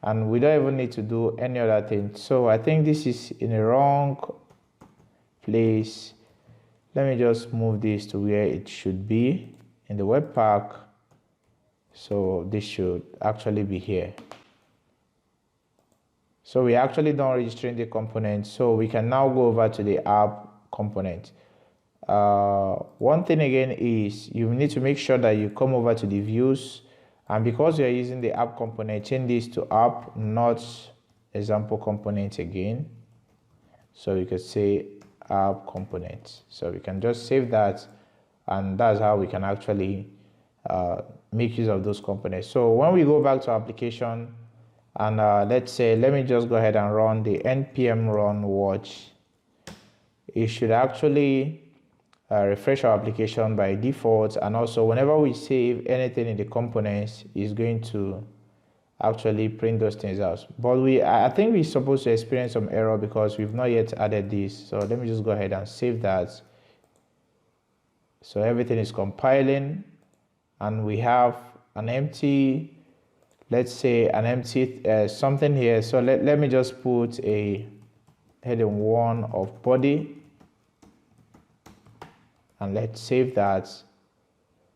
S1: And we don't even need to do any other thing. So I think this is in the wrong place. Let me just move this to where it should be in the webpack. So this should actually be here. So we actually done registering the component. So we can now go over to the app component. One thing again is you need to make sure that you come over to the views, and because you are using the app component, change this to app, not example component again. So you could say app component. So we can just save that, and that's how we can actually make use of those components. So when we go back to application, and let me just go ahead and run the npm run watch, it should actually refresh our application by default, and also whenever we save anything in the components, is going to actually print those things out. But I think we're supposed to experience some error because we've not yet added this. So let me just go ahead and save that. So everything is compiling, and we have an empty, let's say an empty something here. So let me just put a heading 1 of body, and let's save that.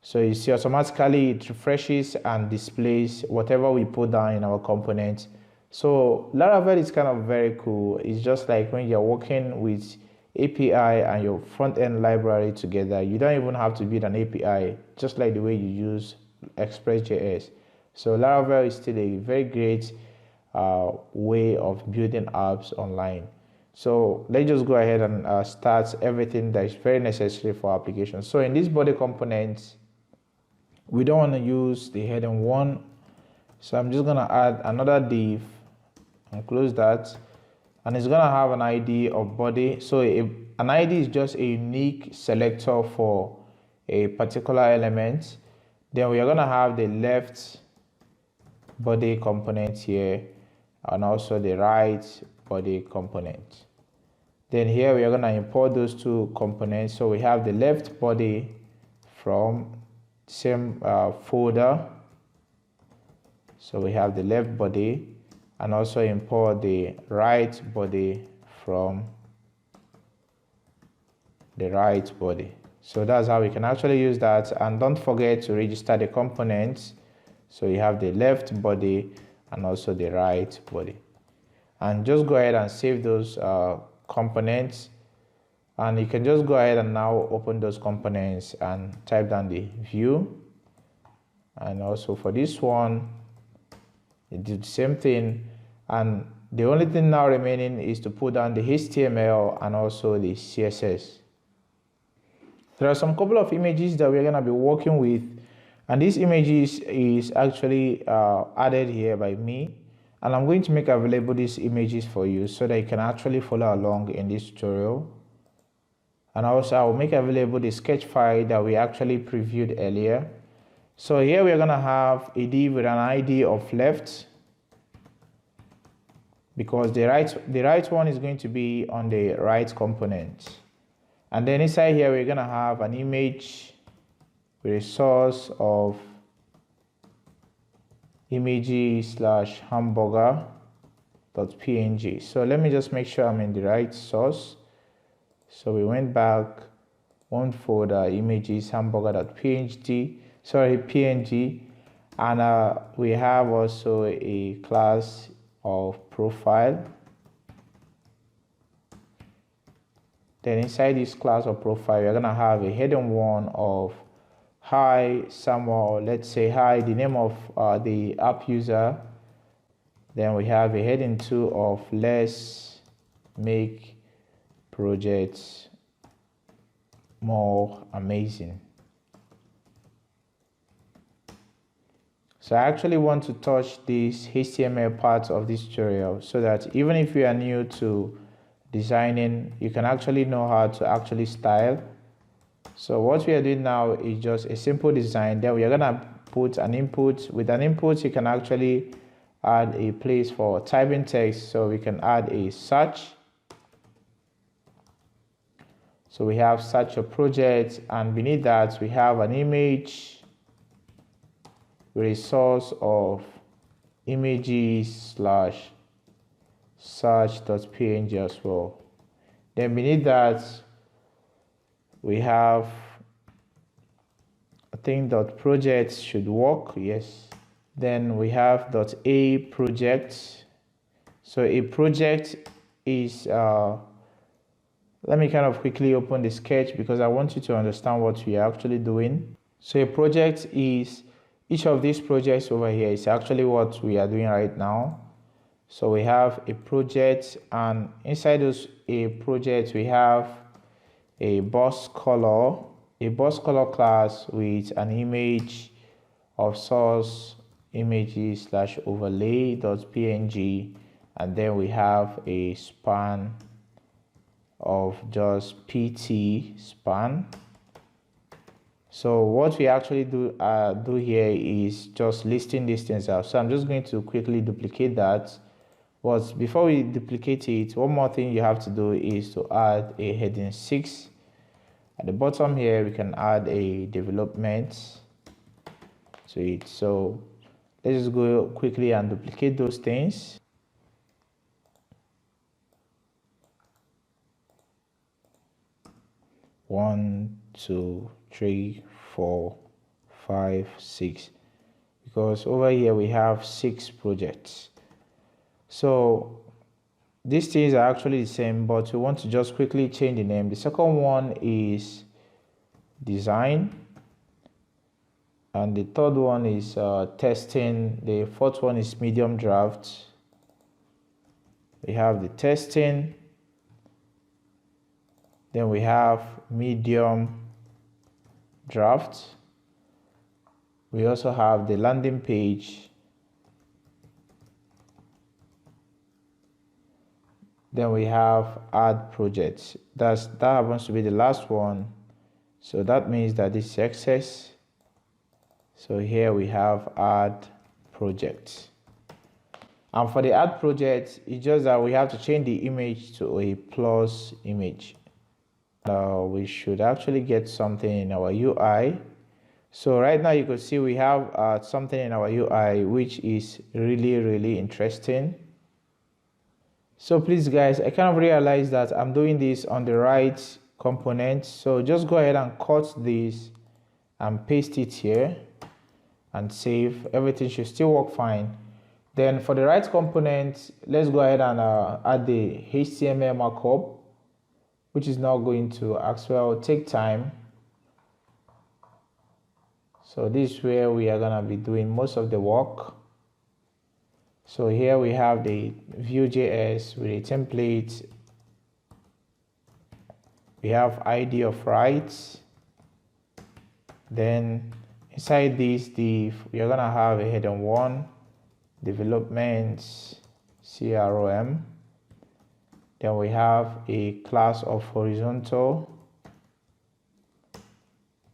S1: So you see automatically it refreshes and displays whatever we put down in our component. So Laravel is kind of very cool. It's just like when you're working with API and your front-end library together, you don't even have to build an API, just like the way you use Express.js. So Laravel is still a very great way of building apps online. So let's just go ahead and start everything that is very necessary for applications. So in this body component, we don't want to use the heading 1. So I'm just going to add another div and close that. And it's going to have an ID of body. So an ID is just a unique selector for a particular element. Then we are going to have the left body component here and also the right body component. Then here we are going to import those two components. So we have the left body from same folder. So we have the left body, and also import the right body from the right body. So that's how we can actually use that. And don't forget to register the components. So you have the left body and also the right body. And just go ahead and save those components. And you can just go ahead and now open those components and type down the view. And also for this one, you do the same thing. And the only thing now remaining is to put down the HTML and also the CSS. There are some couple of images that we're going to be working with, and these images is actually added here by me, and I'm going to make available these images for you so that you can actually follow along in this tutorial. And also I will make available the sketch file that we actually previewed earlier. So here we're going to have a div with an ID of left, because the right one is going to be on the right component. And then inside here we're going to have an image with a source of image/hamburger.png. So let me just make sure I'm in the right source. So we went back one folder, images hamburger.png, and we have also a class of profile. Then inside this class of profile, we're gonna have a heading one of hi Samuel. Let's say hi, the name of the app user. Then we have a heading 2 of let's make projects more amazing. So I actually want to touch this HTML part of this tutorial so that even if you are new to designing, you can actually know how to actually style. So what we are doing now is just a simple design. Then we are gonna put an input. With an input, you can actually add a place for typing text. So we can add a search. So we have search a project, and beneath that we have an image with a source of images/search.png as well. Then beneath that we have, I think .project should work, yes. Then we have .a project. So a project is let me kind of quickly open the sketch because I want you to understand what we are actually doing. So a project is, each of these projects over here is actually what we are doing right now. So we have a project, and inside a project we have a boss color class with an image of source images/overlay.png, and then we have a span of just pt span. So what we actually do here is just listing these things out. So I'm just going to quickly duplicate that. But before we duplicate it, one more thing you have to do is to add a heading 6. At the bottom here, we can add a development to it. So let's just go quickly and duplicate those things. One, 2, 3, 4, 5, 6, because over here we have 6 projects. So these things are actually the same, but we want to just quickly change the name. The second one is design, and the third one is testing. The fourth one is medium draft. We have the testing, then we have medium draft. We also have the landing page. Then we have add projects. That happens to be the last one. So that means that this is excess. So here we have add project. And for the add project, it's just that we have to change the image to a plus image. We should actually get something in our UI. So right now you can see we have something in our UI which is really interesting. So please guys, I kind of realized that I'm doing this on the right component. So just go ahead and cut this and paste it here and save. Everything should still work fine. Then for the right component, let's go ahead and add the HTML markup, which is now going to as well take time. So this is where we are going to be doing most of the work. So here we have the Vue.js with a template. We have ID of rights. Then inside this div, we are going to have a header 1, development, CRUD. Then we have a class of horizontal.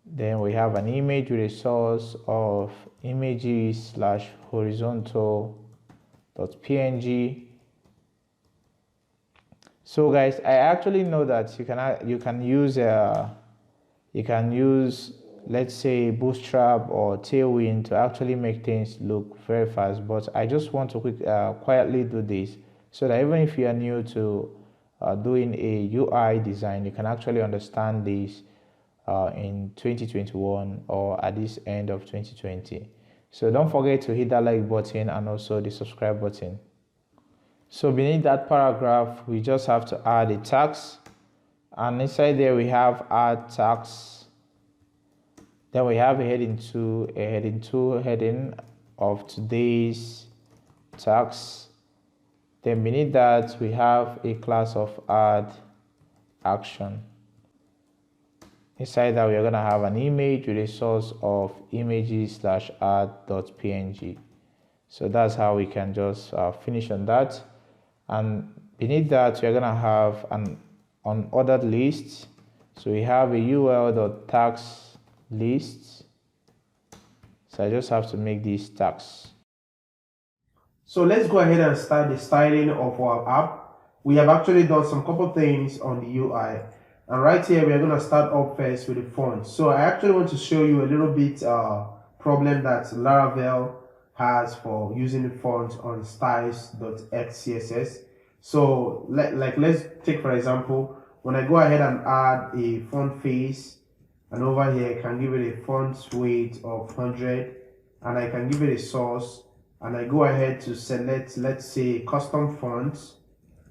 S1: Then we have an image with a source of images/horizontal.png. So guys, I actually know that you can use let's say Bootstrap or Tailwind to actually make things look very fast, but I just want to quietly do this so that even if you are new to doing a UI design, you can actually understand this in 2021 or at this end of 2020. So don't forget to hit that like button and also the subscribe button. So beneath that paragraph, we just have to add a tags, and inside there we have add tags. Then we have a heading 2 heading of today's tags. Then beneath that we have a class of add action. Inside that we are going to have an image with a source of images/add.png. So that's how we can just finish on that. And beneath that we are going to have an unordered list. So we have a ul.tags list. So I just have to make these tags.
S2: So let's go ahead and start the styling of our app. We have actually done some couple things on the UI. And right here, we are going to start up first with the font. So I actually want to show you a little bit problem that Laravel has for using the font on styles.xcss. So let's take for example, when I go ahead and add a font face, and over here I can give it a font weight of 100, and I can give it a source, and I go ahead to select, let's say, custom fonts.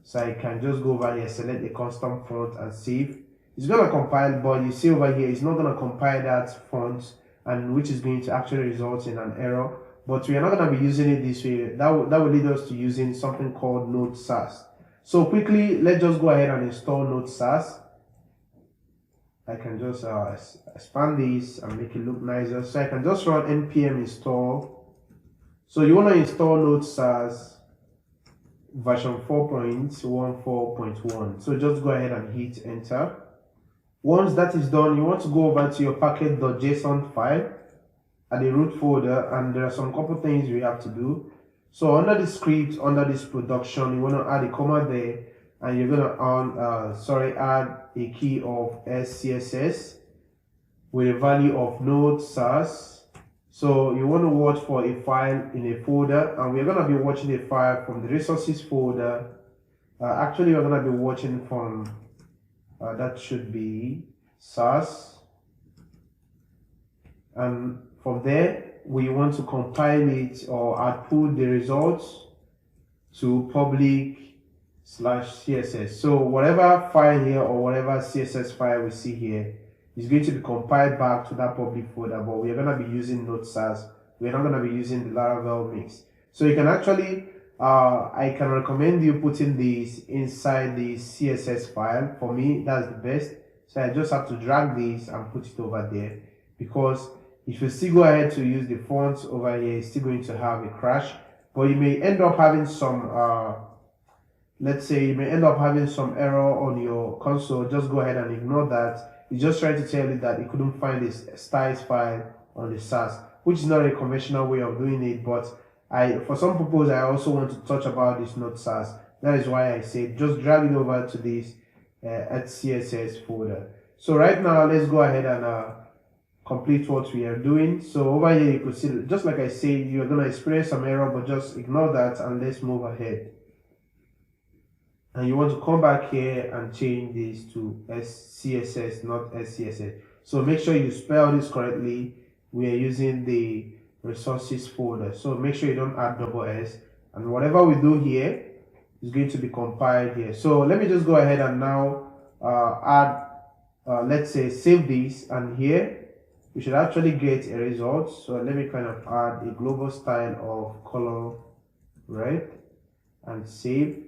S2: So I can just go over here, select a custom font and save. It's going to compile, but you see over here, it's not going to compile that font, and which is going to actually result in an error. But we are not going to be using it this way. That will lead us to using something called Node SAS. So quickly, let's just go ahead and install Node SAS. I can just expand this and make it look nicer. So I can just run npm install. So you want to install Node SAS version 4.14.1. So just go ahead and hit enter. Once that is done, you want to go over to your package.json file at the root folder, and there are some couple things you have to do. So under the script, under this production, you want to add a comma there, and you're going to add a key of SCSS with a value of node SAS. So you want to watch for a file in a folder, and we're going to be watching a file from the resources folder. Actually, we're going to be watching from that should be SAS, and from there we want to compile it or output the results to public/CSS. So whatever file here or whatever CSS file we see here is going to be compiled back to that public folder, but we are going to be using Node SAS. We're not going to be using the Laravel mix. So you can actually I can recommend you putting these inside the CSS file. For me, that's the best. So I just have to drag this and put it over there, because if you still go ahead to use the fonts over here, it's still going to have a crash. But you may end up having some let's say you may end up having some error on your console. Just go ahead and ignore that. it's just trying to tell you that it couldn't find this styles file on the SAS, which is not a conventional way of doing it, but for some purpose I also want to touch about this node SAS. That is why I said just drag it over to this CSS folder. So right now let's go ahead and complete what we are doing. So over here you could see, just like I said, you're going to experience some error, but just ignore that and let's move ahead. And you want to come back here and change this to SCSS, not SCSS. So make sure you spell this correctly. We are using the resources folder, so make sure you don't add double S, and whatever we do here is going to be compiled here. So let me just go ahead and now let's say save this, and here we should actually get a result. So let me kind of add a global style of color red and save,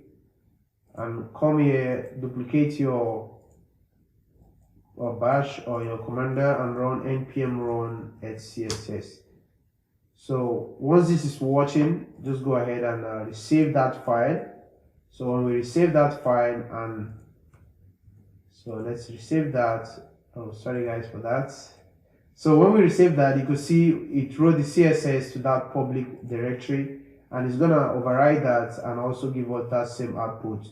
S2: and come here, duplicate your bash or your commander and run npm run css. So once this is watching, just go ahead and save that file. So when we save that file, and so let's resave that. Oh, sorry guys for that. So when we receive that, you could see it wrote the CSS to that public directory, and it's gonna override that and also give us that same output.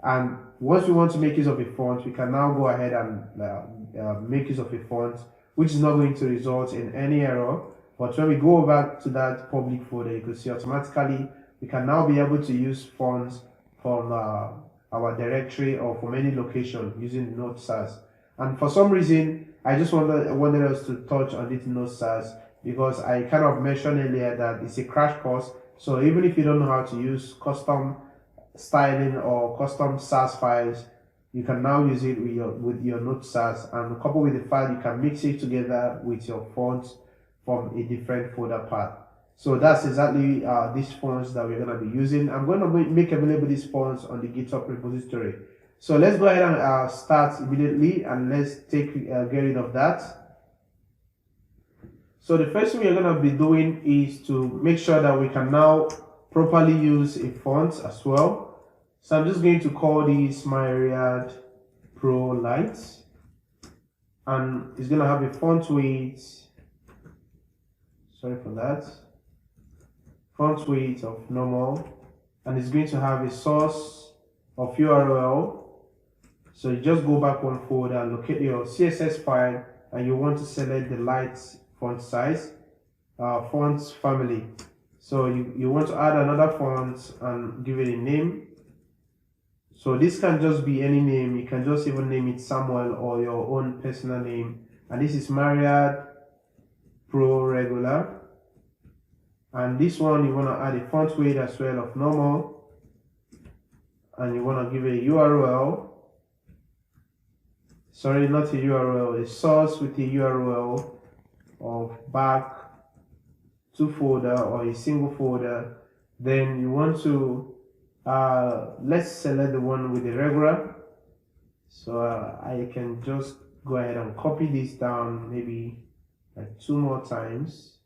S2: And once we want to make use of a font, we can now go ahead and make use of a font, which is not going to result in any error. But when we go over to that public folder, you can see automatically we can now be able to use fonts from our directory or from any location using the node SAS. And for some reason, I just wanted us to touch on this node SAS because I kind of mentioned earlier that it's a crash course. So even if you don't know how to use custom styling or custom SAS files, you can now use it with your node SAS, and coupled with the file, you can mix it together with your fonts from a different folder path. So that's exactly these fonts that we're going to be using. I'm going to make available these fonts on the GitHub repository. So let's go ahead and start immediately, and let's get rid of that. So the first thing we're going to be doing is to make sure that we can now properly use a font as well. So I'm just going to call this Myriad Pro Light, and it's going to have a font weight, sorry for that, font weight of normal, and it's going to have a source of URL. So you just go back one folder and locate your CSS file, and you want to select the light font size, fonts family. So you want to add another font and give it a name. So this can just be any name. You can just even name it Samuel or your own personal name. And this is Myriad Pro Regular. And this one, you want to add a font weight as well of normal. And you want to give it a URL. Sorry, not a URL, a source with a URL of back to folder or a single folder. Then you want to let's select the one with the regular. So I can just go ahead and copy this down maybe like 2 more times.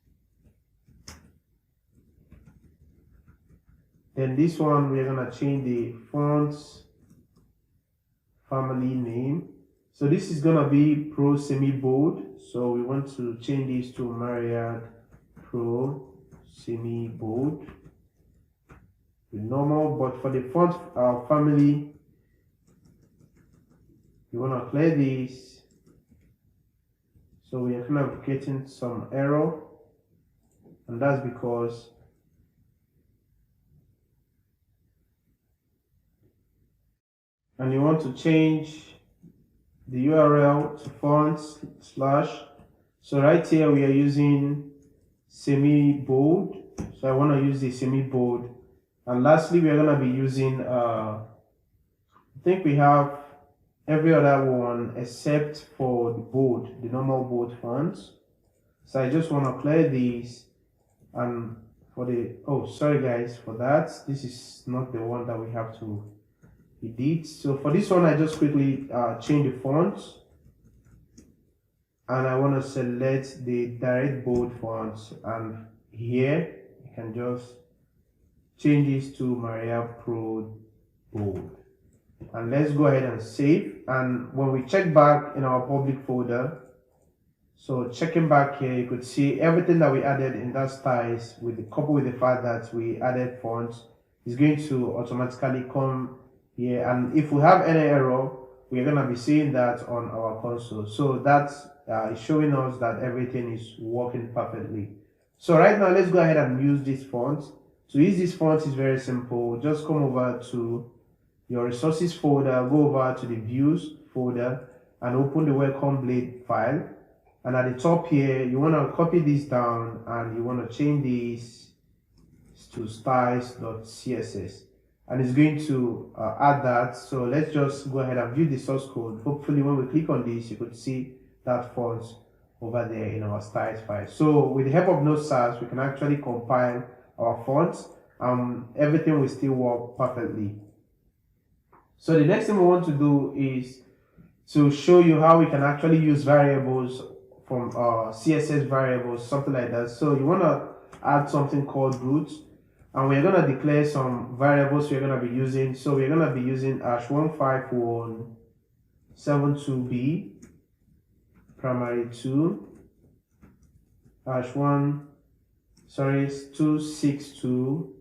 S2: Then this one, we're gonna change the fonts family name. So this is gonna be Pro Semi Bold. So we want to change this to Myriad Pro Semi Bold with normal. But for the font family, you want to clear this. So we are kind of getting some error, and that's because and you want to change the URL to font slash. So right here we are using semi bold, so I want to use the semi bold. And lastly, we are going to be using I think we have every other one except for the bold, the normal bold fonts. So I just want to clear these, and for the sorry guys for that, this is not the one that we have to edit. So for this one, I just quickly change the font, and I want to select the direct bold fonts, and here you can just change this to Myriad Pro Bold. And let's go ahead and save. And when we check back in our public folder, so checking back here, you could see everything that we added in that styles with the couple with the fact that we added fonts is going to automatically come here. And if we have any error, we're going to be seeing that on our console. So that's showing us that everything is working perfectly. So right now, let's go ahead and use this font. To use this font is very simple. Just come over to your resources folder, go over to the views folder and open the welcome blade file. And at the top here, you want to copy this down and you want to change this to styles.css. And it's going to add that. So let's just go ahead and view the source code. Hopefully when we click on this, you could see that font over there in our styles file. So with the help of Node.js, we can actually compile our fonts and everything will still work perfectly. So the next thing we want to do is to show you how we can actually use variables from CSS variables, something like that. So you want to add something called routes, and we're going to declare some variables we're going to be using. So we're going to be using #15172b primary 2 #262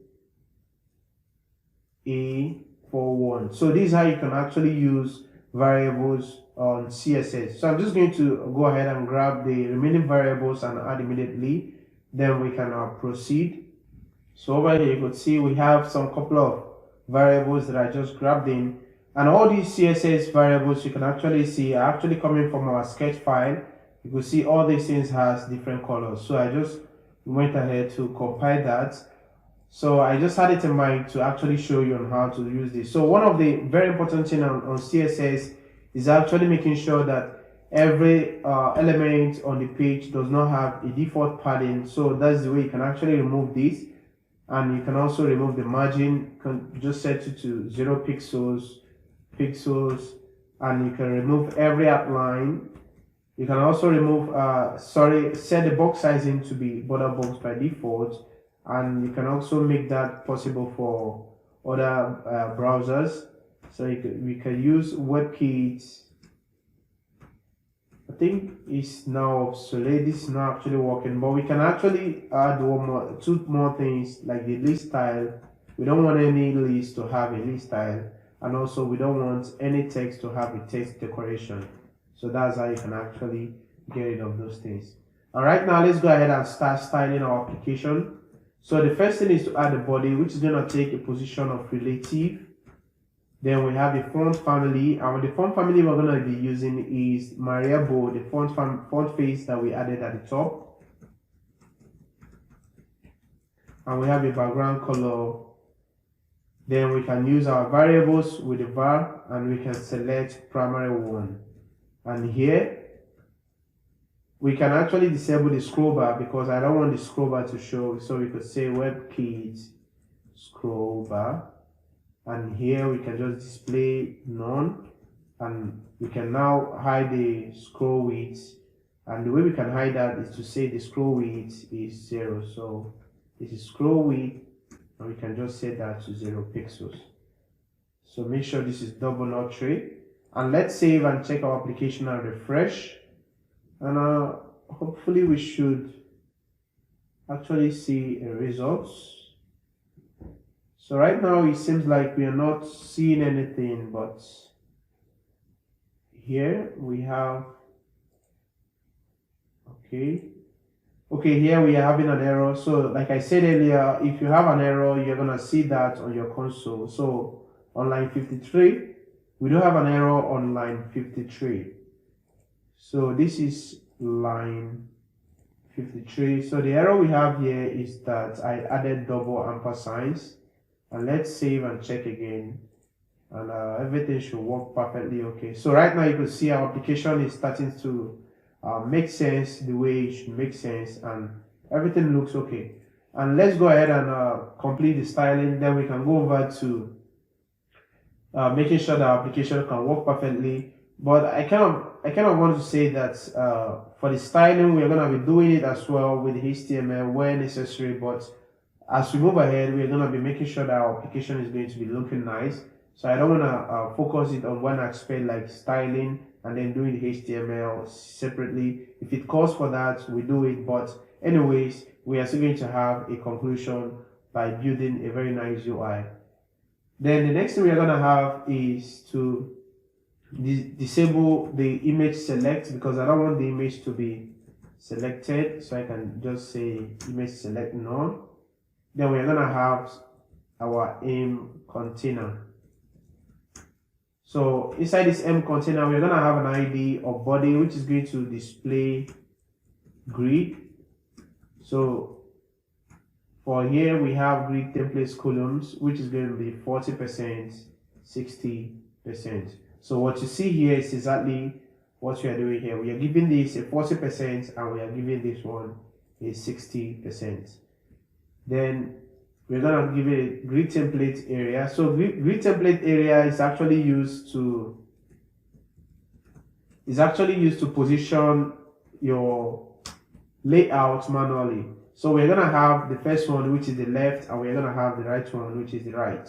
S2: a41. So this is how you can actually use variables on CSS. So I'm just going to go ahead and grab the remaining variables and add immediately. Then we can proceed. So over here you could see we have some couple of variables that I just grabbed in, and all these CSS variables you can actually see are actually coming from our sketch file. You could see all these things has different colors. So I just went ahead to compile that. So I just had it in mind to actually show you on how to use this. So one of the very important thing on CSS is actually making sure that every element on the page does not have a default padding. So that's the way you can actually remove this, and you can also remove the margin. You can just set it to 0 pixels, and you can remove every outline. You can also remove set the box sizing to be border box by default, and you can also make that possible for other browsers. So we can use WebKit. I think it's now obsolete. This is not actually working, but we can actually add two more things like the list style. We don't want any list to have a list style, and also we don't want any text to have a text decoration. So that's how you can actually get rid of those things. And right now, let's go ahead and start styling our application. So the first thing is to add a body, which is going to take a position of relative. Then we have the font family, and the font family we're going to be using is Mariabo, the font face that we added at the top. And we have a background color. Then we can use our variables with the var, and we can select primary one. And here we can actually disable the scroll bar because I don't want the scroll bar to show. So we could say WebKit scroll bar, and here we can just display none, and we can now hide the scroll width. And the way we can hide that is to say the scroll width is 0. So this is scroll width, and we can just set that to 0 pixels. So make sure this is double not tray. And let's save and check our application and refresh. And hopefully we should actually see a results. So right now it seems like we are not seeing anything, but here we have, okay, here we are having an error. So like I said earlier, if you have an error, you're gonna see that on your console. So on line 53, we do have an error on line 53. So this is line 53. So the error we have here is that I added double ampersands. And let's save and check again, and everything should work perfectly okay. So right now you can see our application is starting to make sense the way it should make sense, and everything looks okay. And let's go ahead and complete the styling. Then we can go over to making sure the application can work perfectly. But I kind of want to say that for the styling, we're going to be doing it as well with HTML where necessary. But as we move ahead, we're going to be making sure that our application is going to be looking nice. So I don't want to focus it on one aspect like styling and then doing the HTML separately. If it calls for that, we do it. But anyways, we are still going to have a conclusion by building a very nice UI. Then the next thing we are going to have is to disable the image select, because I don't want the image to be selected. So I can just say image select none. Then we are going to have our aim container. So inside this M container, we're going to have an ID of body, which is going to display grid. So for here, we have grid templates columns, which is going to be 40%, 60%. So what you see here is exactly what we are doing here. We are giving this a 40% and we are giving this one a 60%. Then we're going to give it a grid template area. So grid template area is actually used to position your layout manually. So we're going to have the first one, which is the left, and we're going to have the right one, which is the right.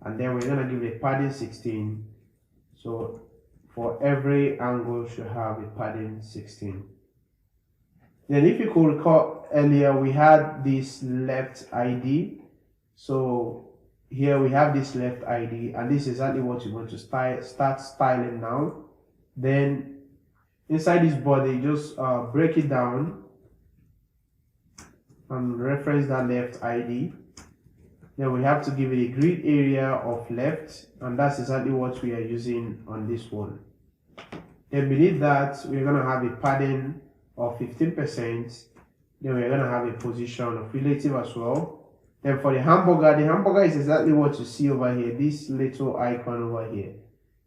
S2: And then we're going to give it a padding 16. So for every angle should have a padding 16. Then if you could recall earlier, we had this left ID. So here we have this left ID, and this is exactly what you want to start styling now. Then inside this body, just break it down and reference that left ID. Then we have to give it a grid area of left, and that's exactly what we are using on this one. Then beneath that, we're going to have a padding of 15%. Then we're going to have a position of relative as well. Then for the hamburger is exactly what you see over here, this little icon over here.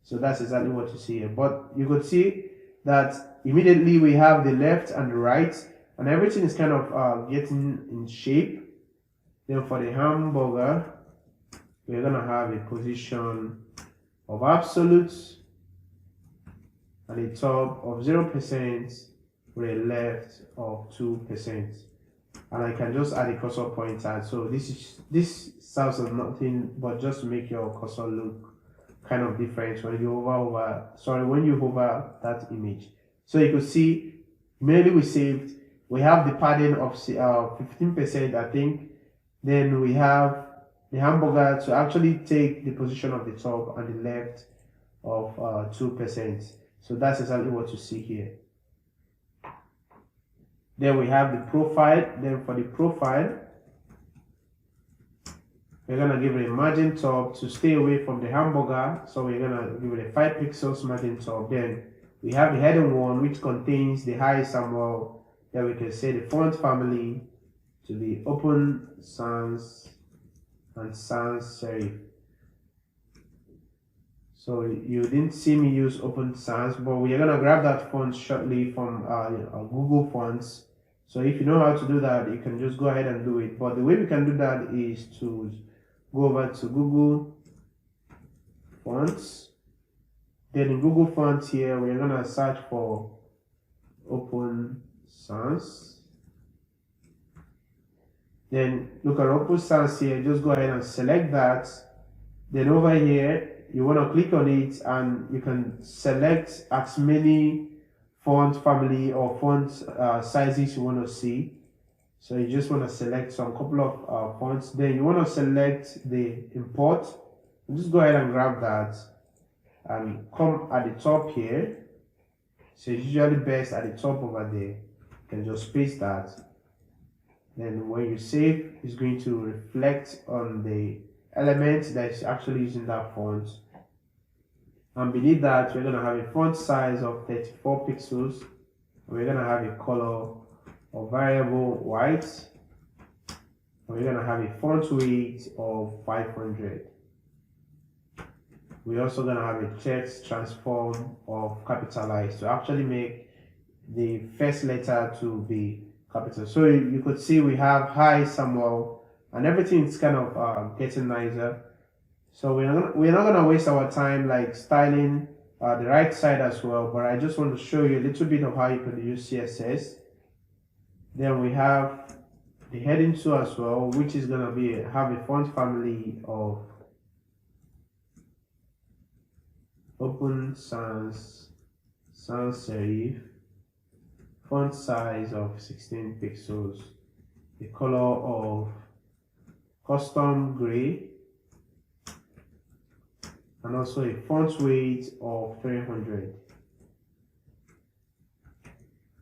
S2: So that's exactly what you see here. But you could see that immediately we have the left and the right, and everything is kind of getting in shape. Then for the hamburger, we're going to have a position of absolute and a top of 0% with a left of 2%. And I can just add a cursor pointer. So this serves as nothing but just to make your cursor look kind of different when you hover that image. So you could see immediately we saved. We have the padding of 15%, I think. Then we have the hamburger to actually take the position of the top and the left of 2%. So that's exactly what you see here. Then we have the profile. Then for the profile, we're going to give it a margin top to stay away from the hamburger. So we're going to give it a 5 pixels margin top. Then we have the heading one, which contains the high Samuel. Then we can say the font family to be Open Sans and Sans Serif. So you didn't see me use Open Sans, but we are going to grab that font shortly from Google Fonts. So if you know how to do that, you can just go ahead and do it. But the way we can do that is to go over to Google Fonts. Then in Google Fonts here, we're going to search for Open Sans. Then look at Open Sans here, just go ahead and select that. Then over here, you want to click on it and you can select as many font family or font sizes you want to see. So you just want to select some couple of fonts. Then you want to select the import. Just go ahead and grab that and come at the top here. So it's usually best at the top over there. You can just paste that. Then when you save, it's going to reflect on the element that is actually using that font. And beneath that, we're going to have a font size of 34 pixels. And we're going to have a color of variable white. And we're going to have a font weight of 500. We're also going to have a text transform of capitalized to actually make the first letter to be capital. So you could see we have hi Samuel, and everything is kind of getting nicer. So we're not gonna waste our time like styling the right side as well, but I just want to show you a little bit of how you can use CSS. Then we have the heading 2 as well, which is gonna have a font family of open sans serif, font size of 16 pixels, the color of custom gray, and also a font weight of 300.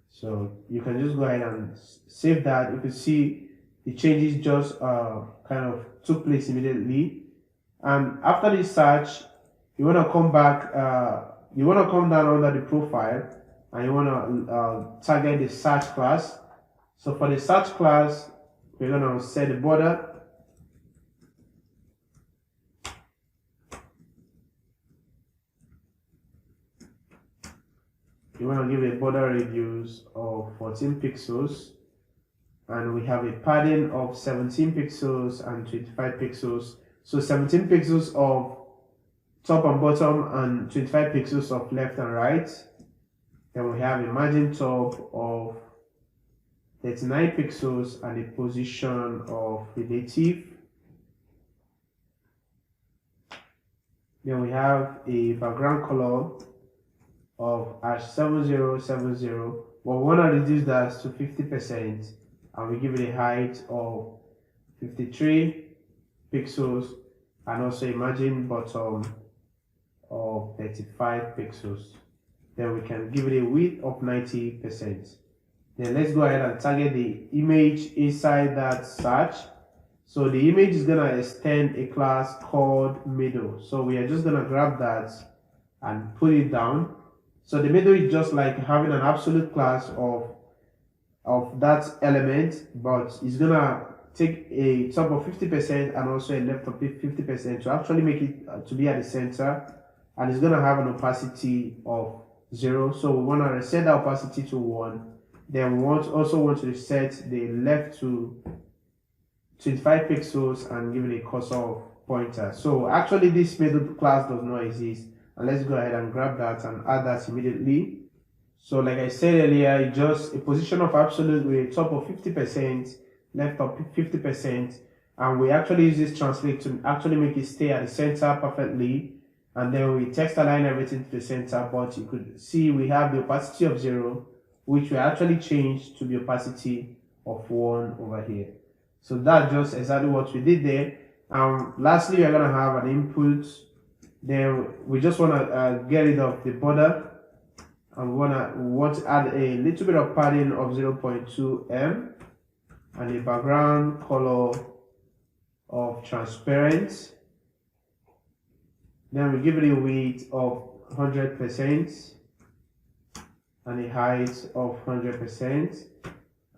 S2: So you can just go ahead and save that. You can see the changes just kind of took place immediately. And after this search, you want to come back, you want to come down under the profile, and you want to target the search class. So for the search class, we're going to set the border. You want to give a border radius of 14 pixels, and we have a padding of 17 pixels and 25 pixels. So 17 pixels of top and bottom and 25 pixels of left and right. Then we have a margin top of 39 pixels and a position of relative. Then we have a background color of #7070, but we want to reduce that to 50%, and we give it a height of 53 pixels and also a margin bottom of 35 pixels. Then we can give it a width of 90%. Then let's go ahead and target the image inside that search. So the image is gonna extend a class called middle. So we are just gonna grab that and put it down. So the middle is just like having an absolute class of that element, but it's gonna take a top of 50% and also a left of 50% to actually make it to be at the center, and it's gonna have an opacity of 0. So we want to reset the opacity to 1. Then we also want to reset the left to 25 pixels and give it a cursor pointer. So actually this middle class does not exist, and let's go ahead and grab that and add that immediately. So like I said earlier, it's just a position of absolute with a top of 50%, left of 50%, and we actually use this translate to actually make it stay at the center perfectly, and then we text align everything to the center. But you could see we have the opacity of 0, which we actually changed to the opacity of 1 over here. So that's just exactly what we did there. Lastly, we're going to have an input. Then we just want to get rid of the border, and we want to add a little bit of padding of 0.2 m and a background color of transparent. Then we give it a width of 100% and a height of 100%.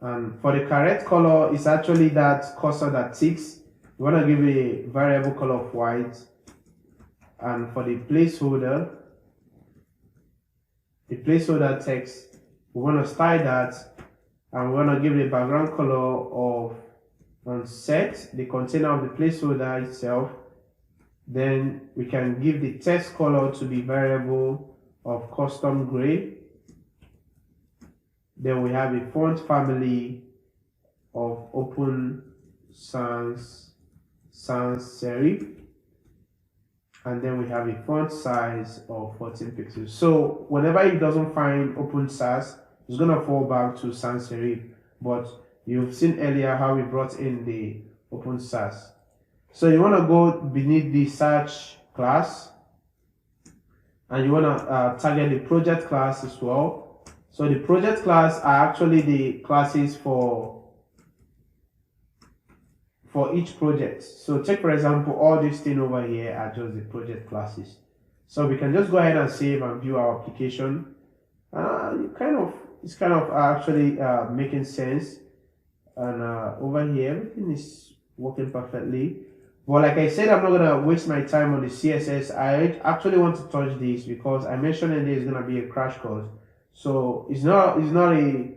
S2: And for the correct color, it's actually that cursor that ticks. We want to give it a variable color of white. And for the placeholder text, we want to style that, and we want to give it a background color of unset, the container of the placeholder itself. Then we can give the text color to be variable of custom gray. Then we have a font family of open sans serif, and then we have a font size of 14 pixels. So whenever it doesn't find open sans, it's gonna fall back to sans serif. But you've seen earlier how we brought in the open sans. So you want to go beneath the search class, and you want to target the project class as well. So the project class are actually the classes for each project. So take for example, all these things over here are just the project classes. So we can just go ahead and save and view our application. It's kind of actually making sense. And over here, everything is working perfectly. But like I said, I'm not gonna waste my time on the CSS. I actually want to touch this because I mentioned that there's gonna be a crash course. So it's not a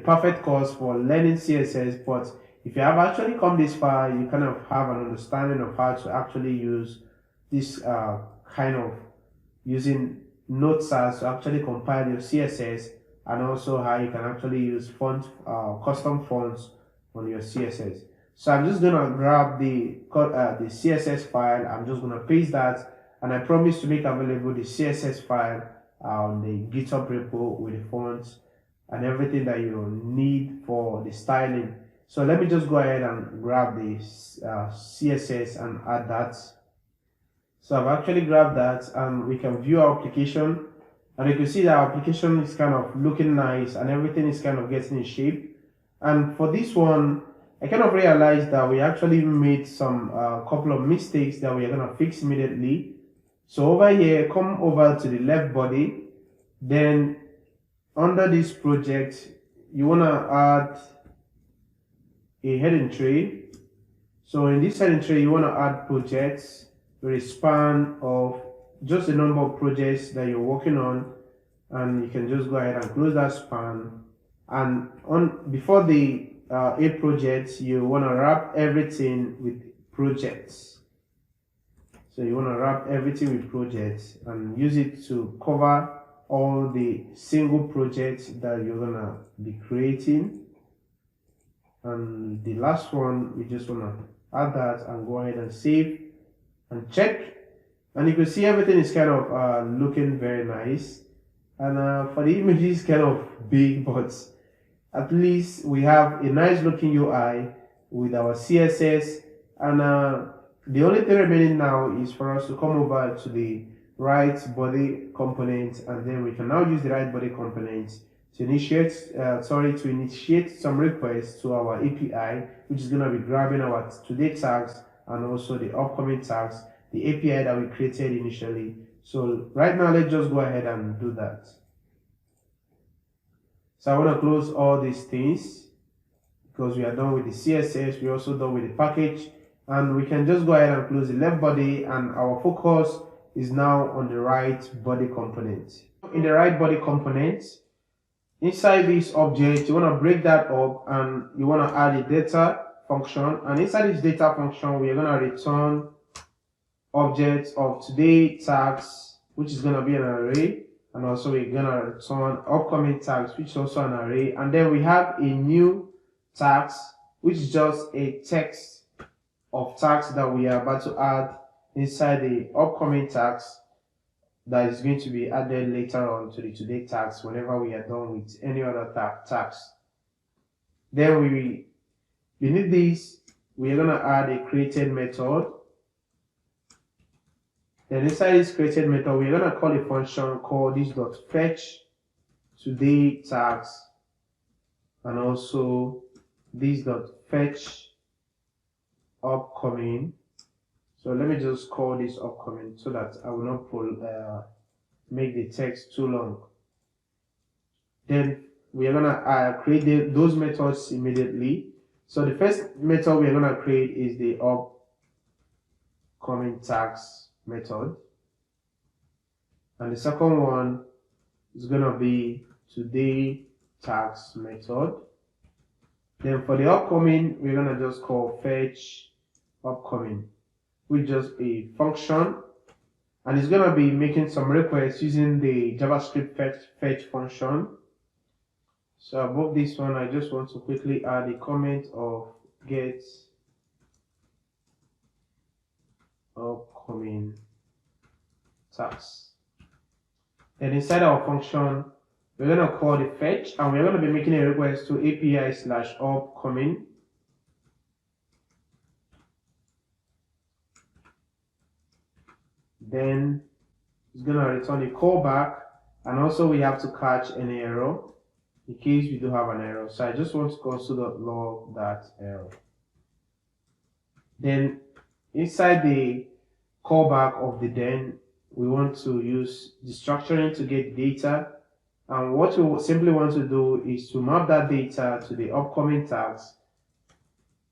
S2: perfect course for learning CSS, but if you have actually come this far, you kind of have an understanding of how to actually use this kind of using Node SAS to actually compile your CSS, and also how you can actually use custom fonts on your CSS. So I'm just gonna grab the CSS file. I'm just gonna paste that, and I promise to make available the CSS file on the GitHub repo with the fonts and everything that you need for the styling. So let me just go ahead and grab the CSS and add that. So I've actually grabbed that, and we can view our application, and you can see that our application is kind of looking nice and everything is kind of getting in shape. And for this one, I kind of realized that we actually made some couple of mistakes that we are going to fix immediately. So over here, come over to the left body, then under this project, you want to add a heading tray. So in this heading tray, you want to add projects with a span of just the number of projects that you're working on, and you can just go ahead and close that span. And before the a project, you want to wrap everything with projects. So you want to wrap everything with projects and use it to cover all the single projects that you're gonna be creating. And the last one, we just want to add that and go ahead and save and check, and you can see everything is kind of looking very nice. And for the image is kind of big, but at least we have a nice looking UI with our CSS. And the only thing remaining now is for us to come over to the right body component, and then we can now use the right body component to initiate some requests to our API, which is going to be grabbing our today tags and also the upcoming tags, the API that we created initially. So right now, let's just go ahead and do that. So I want to close all these things because we are done with the CSS. We're also done with the package, and we can just go ahead and close the left body, and our focus is now on the right body component. In the right body component, inside this object, you want to break that up, and you want to add a data function, and inside this data function, we are going to return objects of today tags, which is going to be an array, and also we're going to return upcoming tags, which is also an array. And then we have a new tags, which is just a text of tags that we are about to add inside the upcoming tags that is going to be added later on to the today tags whenever we are done with any other tags. Then beneath this, we are going to add a created method. Then inside this created method, we're going to call a function called this.fetch today tags, and also this.fetch upcoming. So let me just call this upcoming so that I will not make the text too long. Then we are going to create those methods immediately. So the first method we are going to create is the upcoming tags method, and the second one is going to be today tags method. Then for the upcoming, we're going to just call fetch upcoming, which is just a function, and it's going to be making some requests using the JavaScript fetch function. So above this one, I just want to quickly add a comment of get upcoming tags. Then inside our function, we're going to call the fetch, and we're going to be making a request to API/upcoming. Then it's going to return a callback, and also we have to catch any error in case we do have an error. So I just want to console.log that error. Then inside the callback of the then, we want to use the structuring to get data, and what we simply want to do is to map that data to the upcoming tags,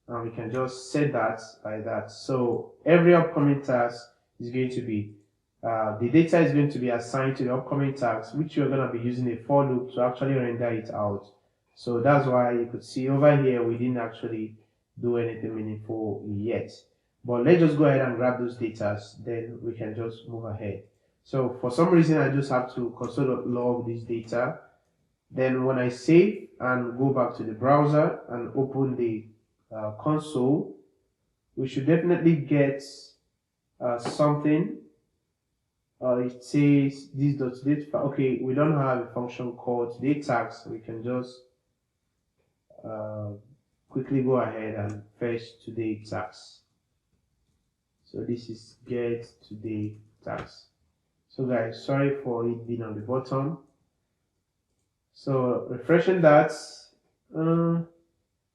S2: and we can just set that like that. So every upcoming task is going to be the data is going to be assigned to the upcoming tags, which you're going to be using a for loop to actually render it out. So that's why you could see over here we didn't actually do anything meaningful yet. But let's just go ahead and grab those data, then we can just move ahead. So for some reason, I just have to console.log this data. Then when I save and go back to the browser and open the console, we should definitely get something it says this dot date. Okay, we don't have a function called today tags. We can just quickly go ahead and fetch today tags. So this is get today tags. So guys, sorry for it being on the bottom. So refreshing that,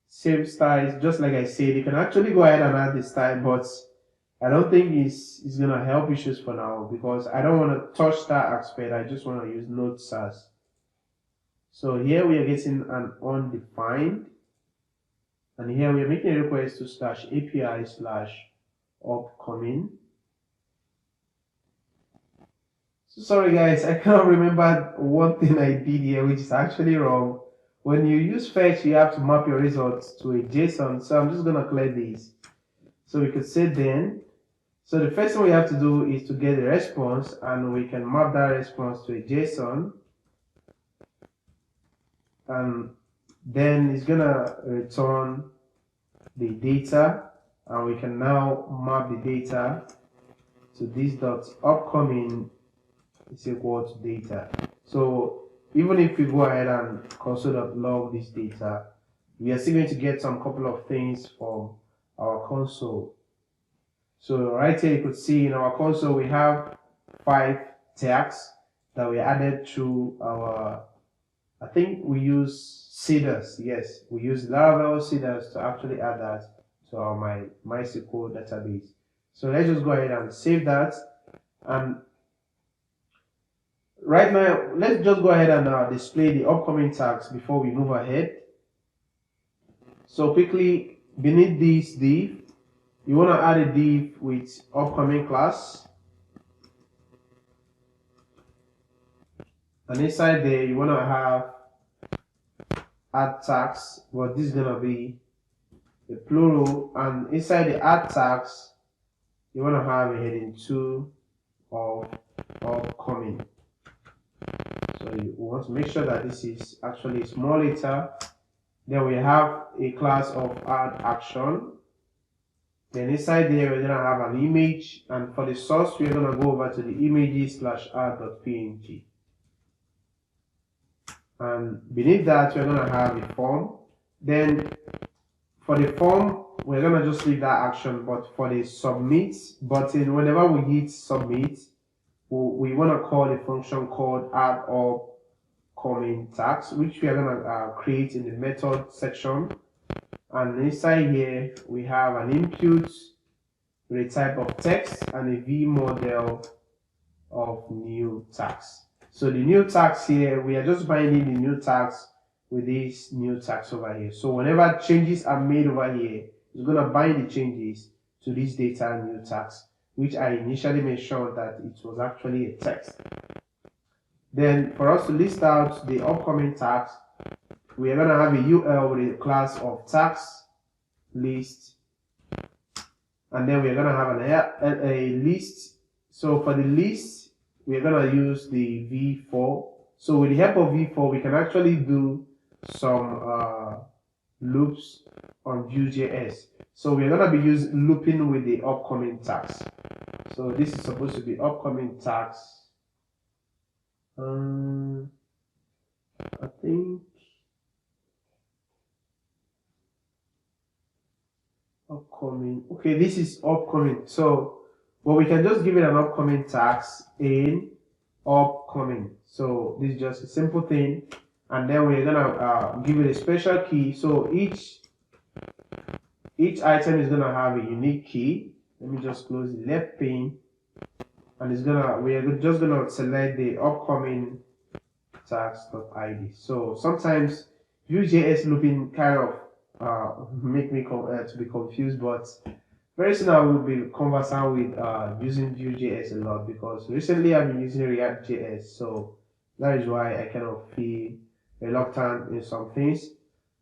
S2: save styles. Just like I said, you can actually go ahead and add the style, but I don't think it's gonna help issues for now because I don't want to touch that aspect. I just want to use nodes as. So here we are getting an undefined, and here we are making a request to /API/upcoming. So sorry guys, I cannot remember one thing I did here, which is actually wrong. When you use fetch, you have to map your results to a JSON. So I'm just gonna clear these. So we could say then. So the first thing we have to do is to get a response, and we can map that response to a JSON. And then it's gonna return the data, and we can now map the data to this dot upcoming is equal to data. So even if we go ahead and console.log this data, we are still going to get some couple of things from our console. So right here you could see in our console we have 5 tags that we added to our, I think we use seeders. Yes, we use Laravel seeders to actually add that to our MySQL database. So let's just go ahead and save that. And right now, let's just go ahead and display the upcoming tags before we move ahead. So quickly, beneath this div, you want to add a div with upcoming class. And inside there, you want to have add tags, but this is going to be a plural. And inside the add tags, you want to have a heading 2 of upcoming. So you want to make sure that this is actually a small letter. Then we have a class of add action. Then inside there we're gonna have an image, and for the source we're gonna go over to the images/add.png. And beneath that we're gonna have a form. Then for the form we're gonna just leave that action, but for the submit button, whenever we hit submit, we want to call a function called add upcoming tags, which we are going to create in the method section. And inside here we have an input with a type of text and a v model of new tags. So the new tags here, we are just binding the new tags with these new tags over here. So whenever changes are made over here, it's going to bind the changes to this data new tags, which I initially mentioned that it was actually a text. Then for us to list out the upcoming tags, we are going to have a UL with a class of tags list, and then we are going to have a list. So for the list, we are going to use the v-for. So with the help of v-for, we can actually do some loops on Vue.js. So we're going to be looping with the upcoming tags. So this is supposed to be upcoming tags. I think upcoming. Okay, this is upcoming. So, but we can just give it an upcoming tags in upcoming. So this is just a simple thing, and then we're gonna give it a special key. So each item is gonna have a unique key. Let me just close the left pane, and we are just gonna select the upcoming tags.id. So sometimes Vue.js looping kind of make me to be confused, but very soon I will be conversant with using Vue.js a lot, because recently I've been using React.js, so that is why I kind of feel reluctant in some things.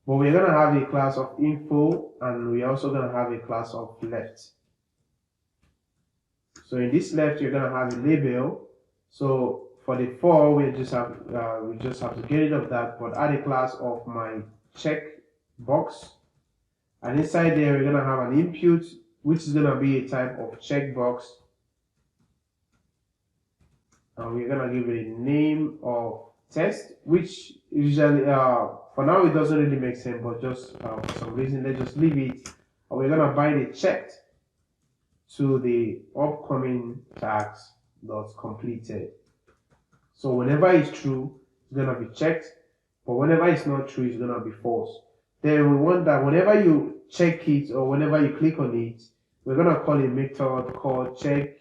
S2: But we're gonna have a class of info, and we're also gonna have a class of left. So in this left, you're gonna have a label. So for the for, we just have to get rid of that, but add a class of my check box, and inside there we're gonna have an input, which is gonna be a type of checkbox. and we're gonna give it a name of test, which usually for now it doesn't really make sense, but just for some reason let's just leave it. And we're gonna bind it checked to the upcoming tags dot completed. So whenever it's true, it's gonna be checked, but whenever it's not true, it's gonna be false. Then we want that whenever you check it or whenever you click on it, we're gonna call a method called check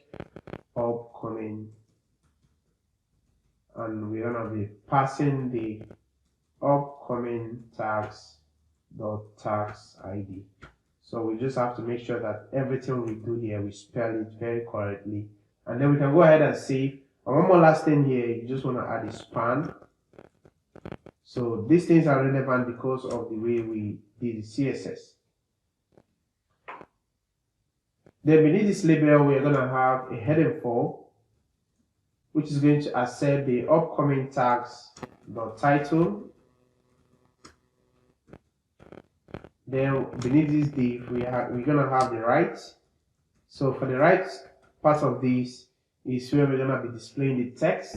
S2: upcoming, and we're gonna be passing the upcoming tags dot tags ID. So we just have to make sure that everything we do here, we spell it very correctly, and then we can go ahead and save. And one more last thing here, you just want to add a span. So these things are relevant because of the way we did the CSS. Then beneath this label, we're going to have a heading for, which is going to accept the upcoming tags dot title. Then beneath this div, we're going to have the right. So for the right part of this is where we're going to be displaying the text.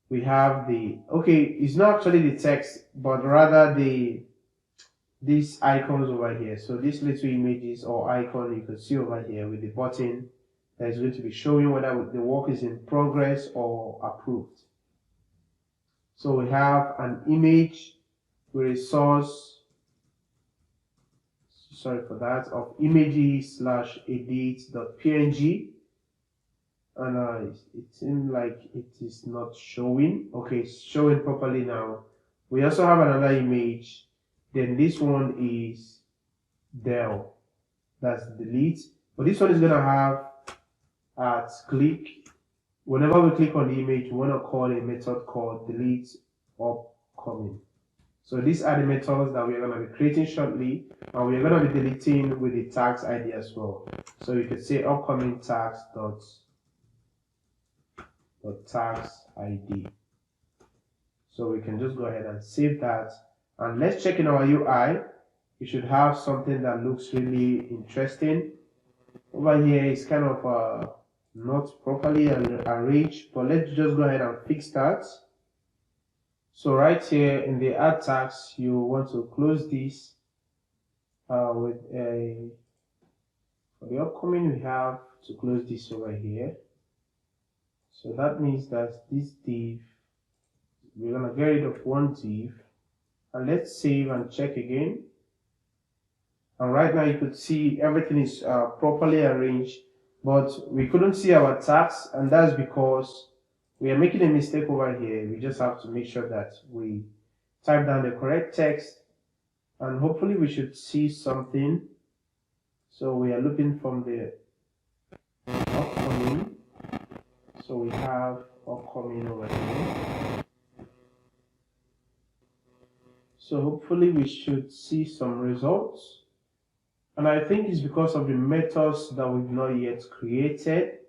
S2: We have it's not actually the text, but rather these icons over here. So these little images or icon you can see over here with the button that is going to be showing whether the work is in progress or approved. So we have an image with a source, of images/edit.png, and it seems like it is not showing. Okay, it's showing properly now. We also have another image. Then this one is del, that's delete, but this one is gonna have at click. Whenever we click on the image, we want to call a method called delete upcoming. So these are the methods that we are going to be creating shortly, and we are going to be deleting with the tags ID as well. So you could say upcoming tags dot tags ID. So we can just go ahead and save that, and let's check in our UI. You should have something that looks really interesting. Over here it's kind of not properly arranged, but let's just go ahead and fix that. So right here in the add tags, you want to close this with a, for the upcoming we have to close this over here. So that means that this div, we're gonna get rid of one div, and let's save and check again. And right now you could see everything is properly arranged, but we couldn't see our tags, and that's because we are making a mistake over here. We just have to make sure that we type down the correct text, and hopefully we should see something. So we are looking from the upcoming. So we have upcoming over here. So hopefully we should see some results. And I think it's because of the methods that we've not yet created.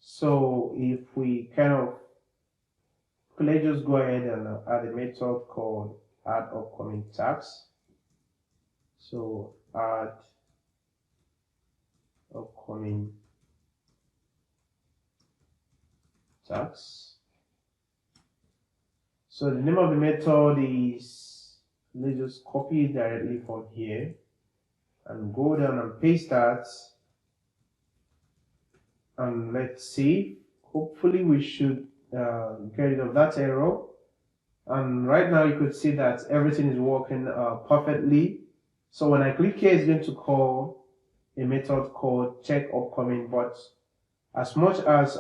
S2: So if we let's just go ahead and add a method called add upcoming tags. So add upcoming tags. So the name of the method is, let's just copy it directly from here and go down and paste that, and let's see. Hopefully we should get rid of that error, and right now you could see that everything is working perfectly. So when I click here, it's going to call a method called check upcoming, but as much as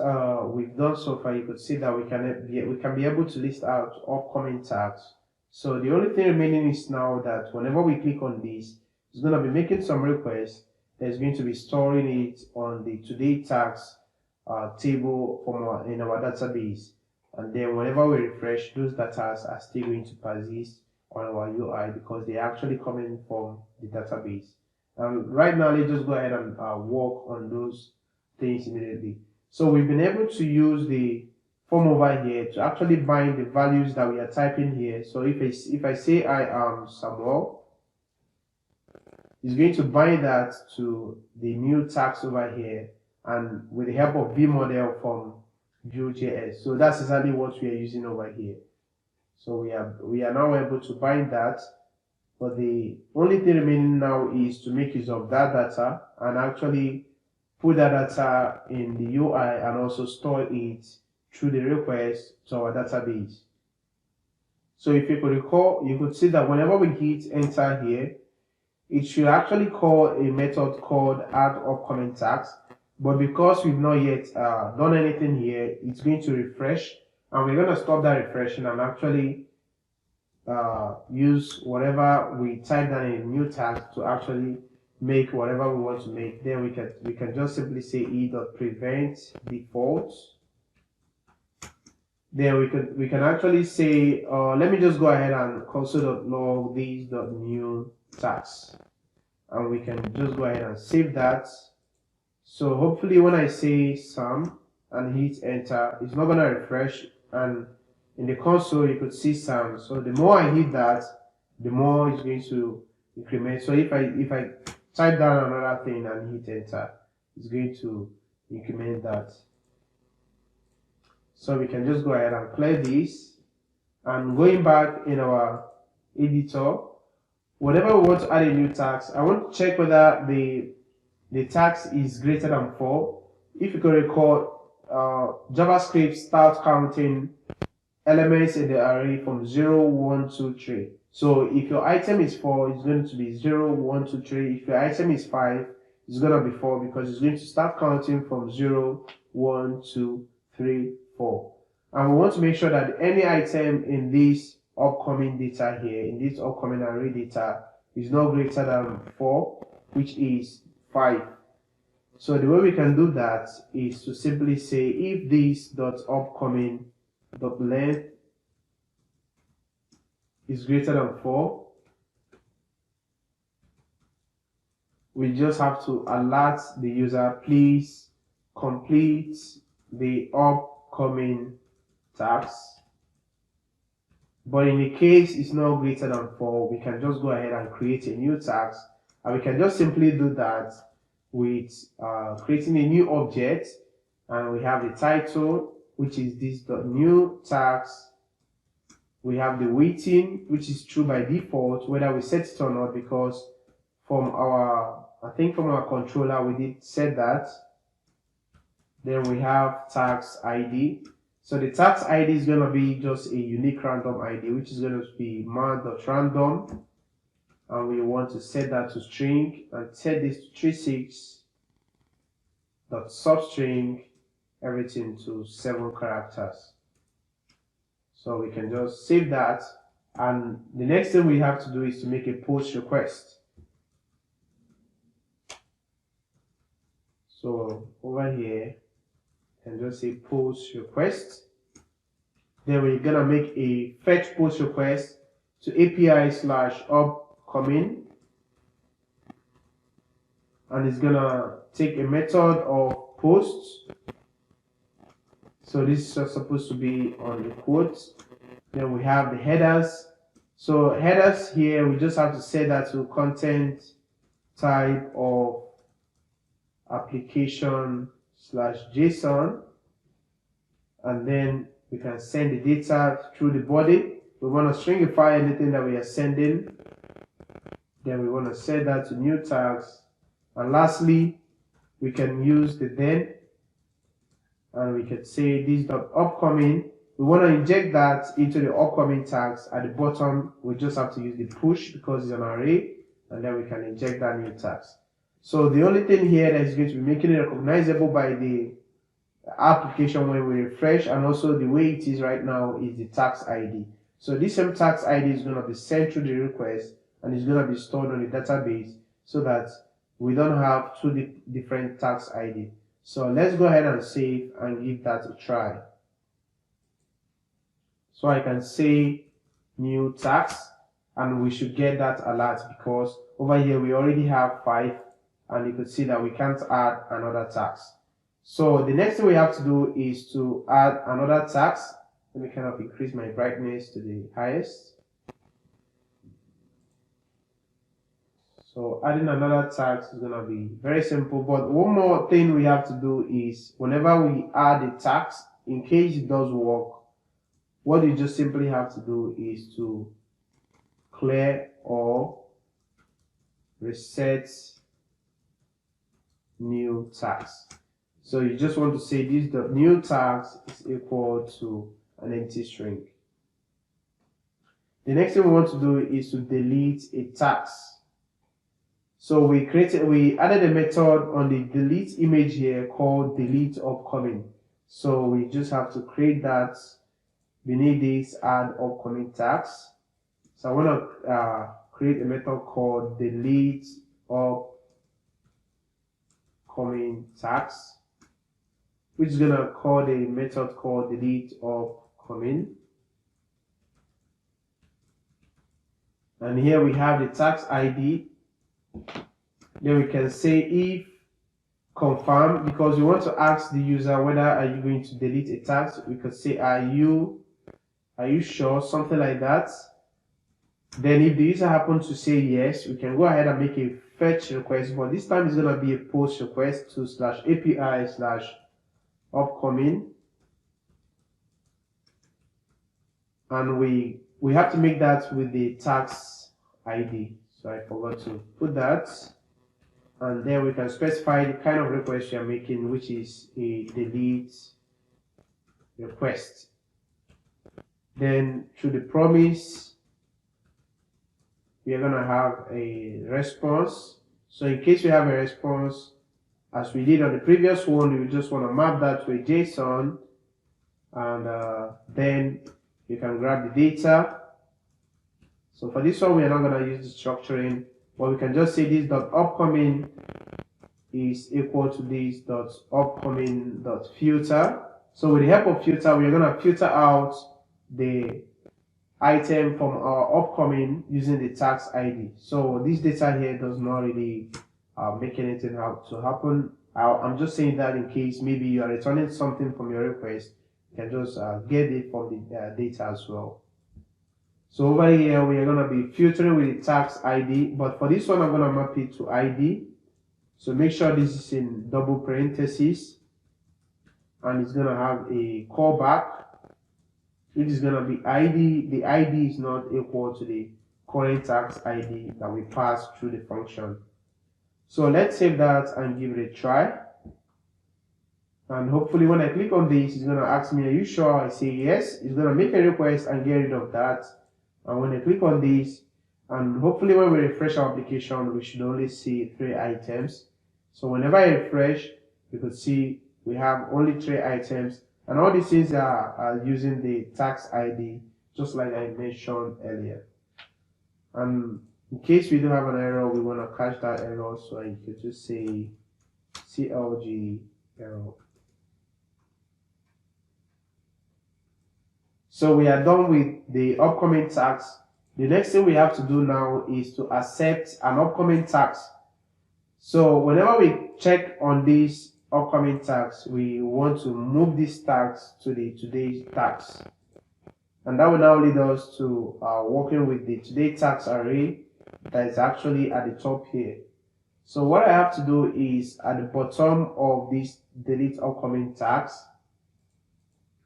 S2: we've done so far, you could see that we can be able to list out upcoming tags. So the only thing remaining is now that whenever we click on this, it's going to be making some requests. There's going to be storing it on the today tags table in our database, and then whenever we refresh, those data are still going to persist on our UI because they're actually coming from the database. Right now, let's just go ahead and work on those things immediately. So we've been able to use the form over here to actually bind the values that we are typing here. So if I say I am Samuel, it's going to bind that to the new tags over here, and with the help of vModel from Vue.js. So that's exactly what we are using over here. So we are now able to bind that, but the only thing remaining now is to make use of that data and actually put that data in the UI and also store it through the request to our database. So if you could recall, you could see that whenever we hit enter here, it should actually call a method called add upcoming tags. But because we've not yet done anything here, it's going to refresh, and we're going to stop that refreshing and actually use whatever we type down in a new tag to actually make whatever we want to make. Then we can just simply say e.prevent default. Then we can actually say let me just go ahead and console.log these.new tags, and we can just go ahead and save that. So hopefully when I say sum and hit enter, it's not gonna refresh, and in the console you could see sum. So the more I hit that, the more it's going to increment. So if I type down another thing and hit enter, it's going to increment that. So we can just go ahead and clear this, and going back in our editor, whenever we want to add a new task, I want to check whether the tax is greater than 4. If you can recall, JavaScript starts counting elements in the array from 0, 1, 2, 3. So if your item is 4, it's going to be 0, 1, 2, 3. If your item is 5, it's going to be 4 because it's going to start counting from 0, 1, 2, 3, 4. And we want to make sure that any item in this upcoming data here, in this upcoming array data, is not greater than 4, which is 5. So the way we can do that is to simply say if this dot upcoming dot length is greater than 4, we just have to alert the user, please complete the upcoming task. But in the case it's not greater than 4, we can just go ahead and create a new task, and we can just simply do that with creating a new object, and we have the title, which is this new task. We have the waiting, which is true by default, whether we set it or not, because from our, I think from our controller we did set that. Then we have tax ID. So the tax ID is going to be just a unique random ID, which is going to be man.random, and we want to set that to string and set this to 36.substring, everything to 7 characters. So we can just save that, and the next thing we have to do is to make a post request. So over here, and just say post request. Then we're gonna make a fetch post request to API/upcoming, and it's gonna take a method of post. So this is just supposed to be on the quotes. Then we have the headers. So headers here, we just have to set that to content type of application/JSON, and then we can send the data through the body. We want to stringify anything that we are sending. Then we want to set that to new tags, and lastly we can use the then, and we can say this.upcoming. We want to inject that into the upcoming tags. At the bottom we just have to use the push because it's an array, and then we can inject that new tags. So the only thing here that is going to be making it recognizable by the application when we refresh, and also the way it is right now, is the tax ID. So this same tax ID is going to be sent through the request, and it's going to be stored on the database so that we don't have two different tax ID. So let's go ahead and save and give that a try. So I can say new tax, and we should get that alert because over here we already have 5, and you could see that we can't add another tax. So the next thing we have to do is to add another tax. Let me kind of increase my brightness to the highest. So adding another tax is going to be very simple, but one more thing we have to do is whenever we add a tax in case it does work, what you just simply have to do is to clear or reset new tags. So you just want to say this new tags is equal to an empty string. The next thing we want to do is to delete a tags. So we added a method on the delete image here called delete upcoming. So we just have to create that. Beneath this, add upcoming tags. So I want to create a method called delete upcoming tags, which is gonna call a method called delete upcoming. And here we have the tags ID. Then we can say if confirm, because we want to ask the user whether are you going to delete a tag. We could say are you sure, something like that. Then if the user happens to say yes, we can go ahead and make a fetch request, but this time it's going to be a post request to /API/upcoming, and we have to make that with the tags ID. So I forgot to put that, and then we can specify the kind of request you are making, which is a delete request. Then through the promise, we are going to have a response. So in case we have a response, as we did on the previous one, we just want to map that to a JSON, and then you can grab the data. So for this one, we are not going to use the structuring, but we can just say this dot upcoming is equal to this dot upcoming dot filter. So with the help of filter, we are going to filter out the item from our upcoming using the tags ID. So this data here does not really make anything to happen. I'm just saying that in case maybe you are returning something from your request, you can just get it from the data as well. So over here we are going to be filtering with the tags ID, but for this one I'm going to map it to ID. So make sure this is in double parentheses, and it's going to have a callback, which is going to be ID. The ID is not equal to the current tags ID that we pass through the function. So let's save that and give it a try. And hopefully when I click on this, it's going to ask me, are you sure? I say yes. It's going to make a request and get rid of that. And when I click on this, and hopefully when we refresh our application, we should only see 3 items. So whenever I refresh, we could see we have only 3 items. And all these things are using the tags ID, just like I mentioned earlier. And in case we do have an error, we want to catch that error, so you could just say CLG error. So we are done with the upcoming tags. The next thing we have to do now is to accept an upcoming tags. So whenever we check on these upcoming tags, we want to move these tags to the today's tags, and that will now lead us to working with the today tags array that is actually at the top here. So what I have to do is at the bottom of this delete upcoming tags,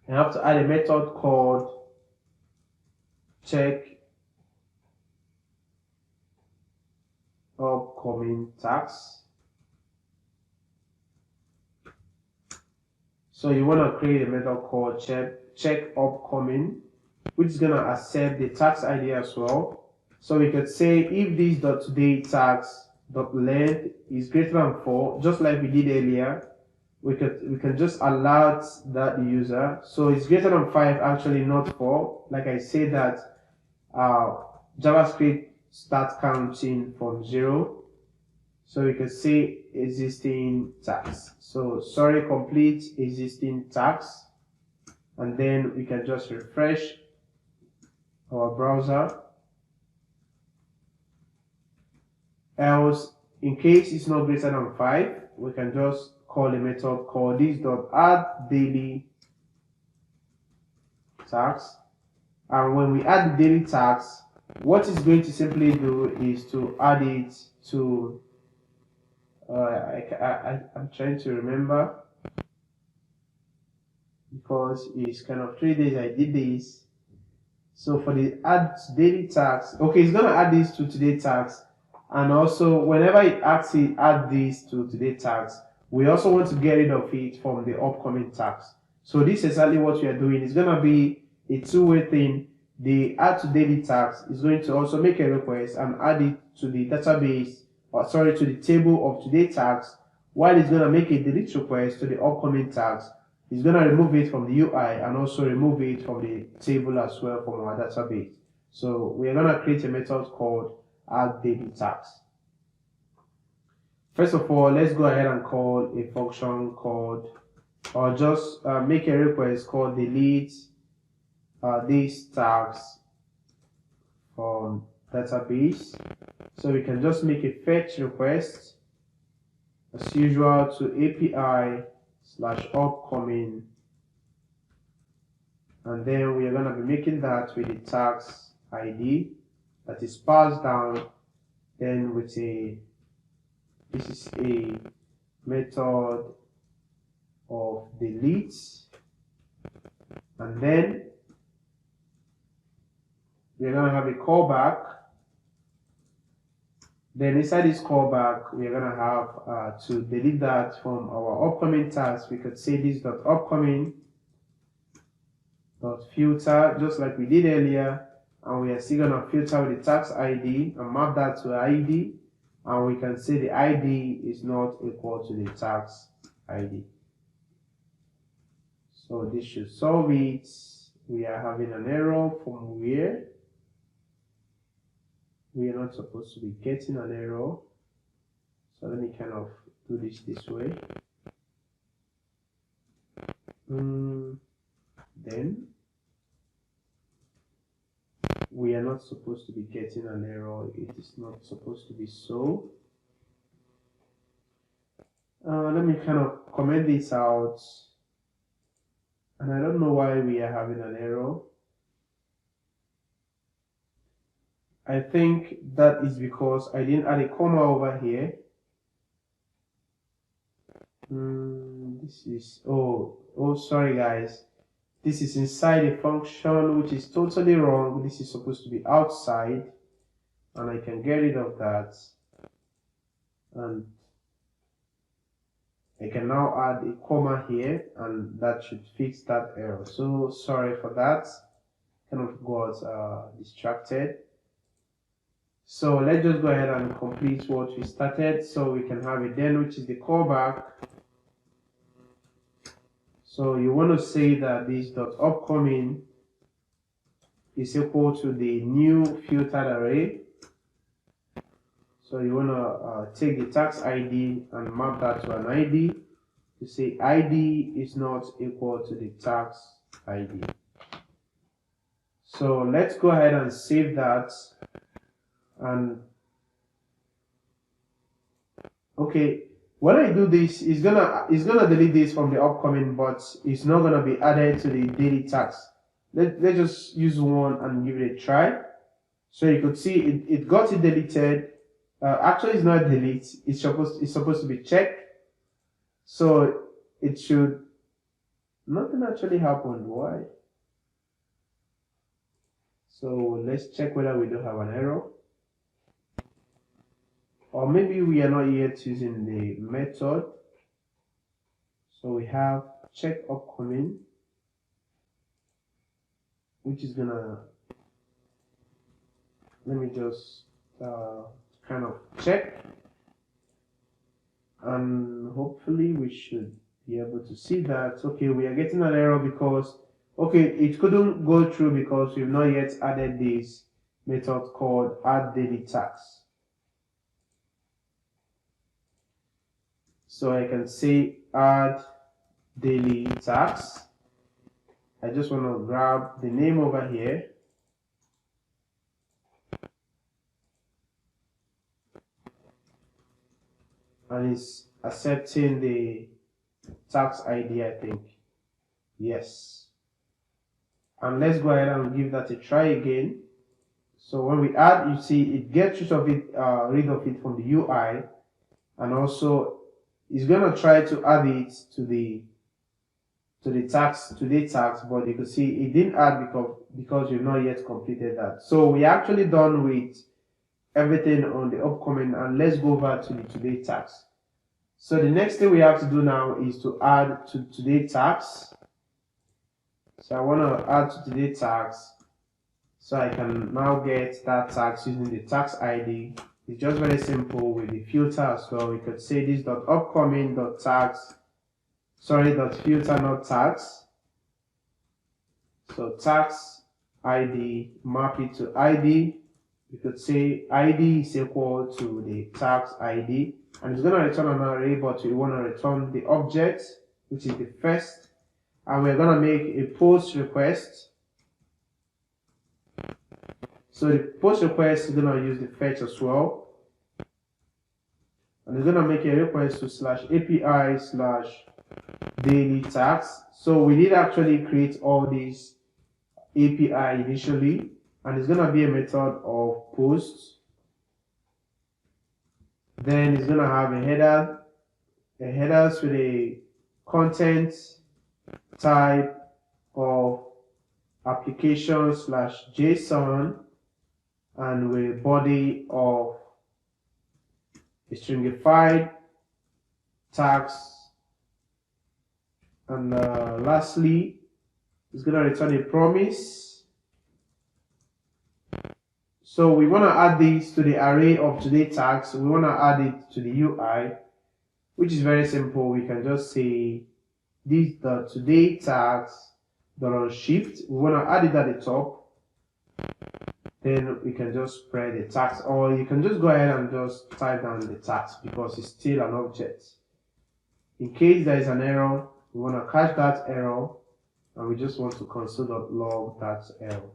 S2: I have to add a method called check upcoming tags. So you want to create a method called check upcoming, which is going to accept the tags ID as well. So we could say if this .today tags .length is greater than 4, just like we did earlier, we can just alert that user. So it's greater than 5, actually not 4. Like I said that JavaScript starts counting from 0. So we can say existing tags. So sorry, complete existing tags, and then we can just refresh our browser. Else, in case it's not greater than 5, we can just call a method called this.addDaily tags. And when we add the daily tags, what it's going to simply do is to add it to I'm trying to remember. because it's kind of 3 days I did this. So for the add daily tags, okay, it's gonna add this to today tags, and also whenever it actually add this to today tags, we also want to get rid of it from the upcoming tags. So this is exactly what we are doing. It's gonna be a two-way thing. The add to daily tags is going to also make a request and add it to the database, or sorry, to the table of today tags, while it's gonna make a delete request to the upcoming tags. It's going to remove it from the UI and also remove it from the table as well from our database. So we are going to create a method called add daily tags. First of all, let's go ahead and call a function called, or just make a request called delete these tags from database. So we can just make a fetch request as usual to API/upcoming, and then we are going to be making that with the tags ID that is passed down, then with this is a method of delete, and then we are going to have a callback. Then inside this callback, we are going to have to delete that from our upcoming tags. We could say this dot upcoming dot filter, just like we did earlier, and we are still going to filter with the tags ID and map that to ID, and we can say the ID is not equal to the tags ID. So this should solve it. We are having an error from where we are not supposed to be getting an error. So let me kind of do this way. Then we are not supposed to be getting an error. It is not supposed to be so. Let me kind of comment this out. And I don't know why we are having an error. I think that is because I didn't add a comma over here. This is, sorry guys. This is inside a function, which is totally wrong. This is supposed to be outside, and I can get rid of that. And I can now add a comma here, and that should fix that error. So sorry for that. Kind of got distracted. So let's just go ahead and complete what we started. So we can have it then, which is the callback. So you want to say that this dot upcoming is equal to the new filtered array. So you want to take the tags ID and map that to an ID to say ID is not equal to the tags ID. So let's go ahead and save that. And okay, when I do this, it's gonna delete this from the upcoming, but it's not gonna be added to the daily tags. Let's just use one and give it a try. So you could see it got it deleted. Actually, it's not delete. It's supposed to be checked. So it should. Nothing actually happened. Why? So let's check whether we don't have an error. Or maybe we are not yet using the method. So we have check upcoming, which is gonna, let me just kind of check, and hopefully we should be able to see that. Okay, we are getting an error because, okay, it couldn't go through because we've not yet added this method called add daily tags. So I can say add daily tags. I just want to grab the name over here. And it's accepting the tags ID, I think. Yes. And let's go ahead and give that a try again. So when we add, you see it gets rid of it from the UI, and also it's gonna try to add it to the tax today tax, but you can see it didn't add because you've not yet completed that. So we're actually done with everything on the upcoming, and let's go over to the today tax. So the next thing we have to do now is to add to today tax. So I want to add to today tax, so I can now get that tax using the tax ID. It's just very simple with the filter as well. We could say this dot upcoming dot tax, sorry, dot filter not tax. So tax ID, map it to ID. We could say ID is equal to the tax ID, and it's going to return an array, but we want to return the object, which is the first, and we're going to make a post request. So the post request is going to use the fetch as well, and it's going to make a request to /API/daily tax. So we did actually create all these API initially, and it's going to be a method of post. Then it's going to have a headers with a content type of application/JSON, and with a body of a stringified tax, and lastly it's going to return a promise. So we want to add this to the array of today tags. We want to add it to the UI, which is very simple. We can just say this the today tags $shift. We want to add it at the top. Then we can just spread the tags, or you can just go ahead and just type down the tags because it's still an object. In case there is an error, we want to catch that error, and we just want to console.log that error.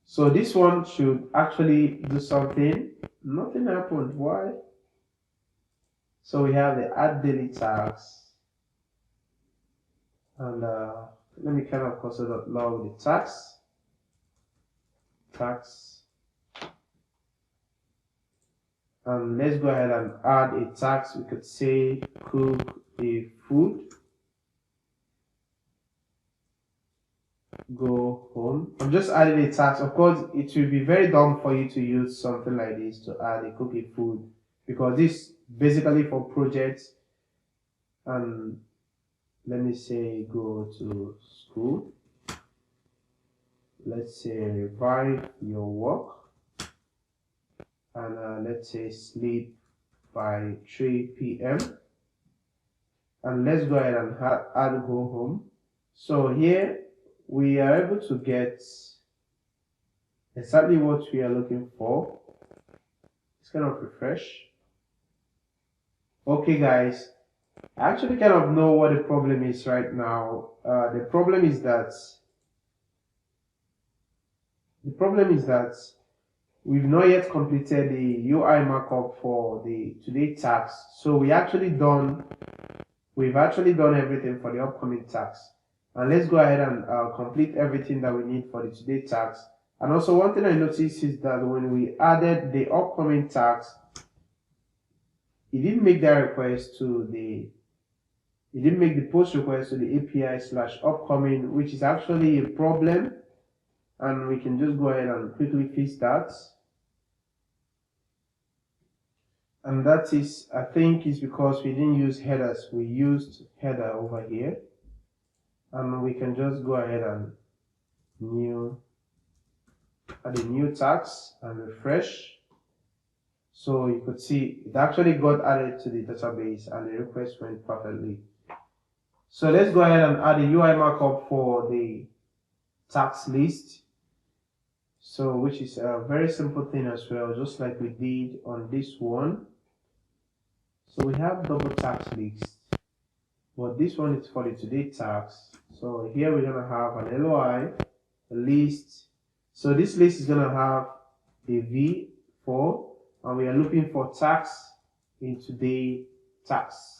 S2: So this one should actually do something. Nothing happened. Why? So we have the add daily tags, and let me kind of console.log the tags. And let's go ahead and add a tax. We could say cook a food, go home. I'm just adding a tax. Of course, it will be very dumb for you to use something like this to add a cook a food, because this basically for projects. And let me say go to school. Let's say revive your work, and let's say sleep by 3 p.m. and let's go ahead and add go home. So here we are able to get exactly what we are looking for. It's kind of refresh. Okay guys, I actually kind of know what the problem is right now. The problem is that we've not yet completed the UI markup for the today tags. So we've actually done everything for the upcoming tags. And let's go ahead and complete everything that we need for the today tags. And also one thing I noticed is that when we added the upcoming tags, it didn't make that request to the post request to the API/upcoming, which is actually a problem. And we can just go ahead and quickly fix that. And that is, I think, is because we didn't use headers. We used header over here. And we can just go ahead and add a new tags and refresh. So you could see it actually got added to the database and the request went perfectly. So let's go ahead and add a UI markup for the tax list. So which is a very simple thing as well, just like we did on this one. So we have double tax list, but this one is for the today tax. So here we're gonna have an LOI, a list. So this list is gonna have a V4, and we are looking for tax in today tax.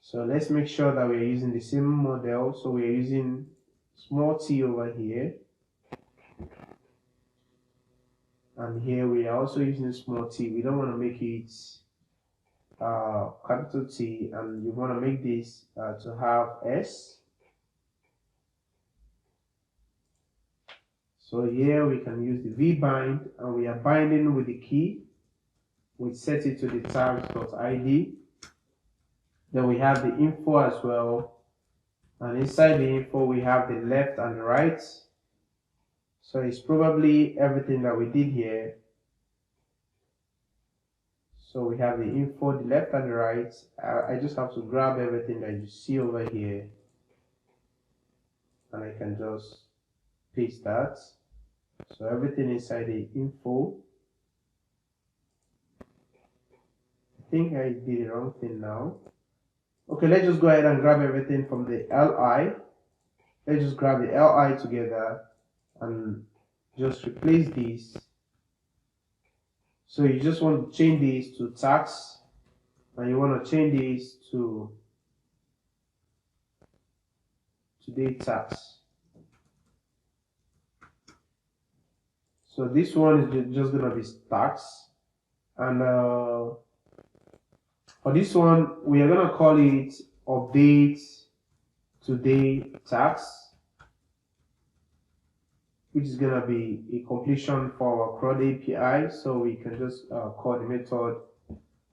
S2: So let's make sure that we are using the same model. So we are using small t over here, and here we are also using a small t. We don't want to make it capital T, and you want to make this to have S. So here we can use the v bind, and we are binding with the key. We set it to the tags.id. Then we have the info as well, and inside the info we have the left and the right. So it's probably everything that we did here. So we have the info, the left and the right. I just have to grab everything that you see over here, and I can just paste that. So everything inside the info. I think I did the wrong thing now. Okay, let's just go ahead and grab everything from the li. Let's just grab the li together and just replace these. So you just want to change these to tags, and you want to change these to today tags. So this one is just gonna be tags, and for this one we are gonna call it update today tags, which is gonna be a completion for our CRUD API. So we can just call the method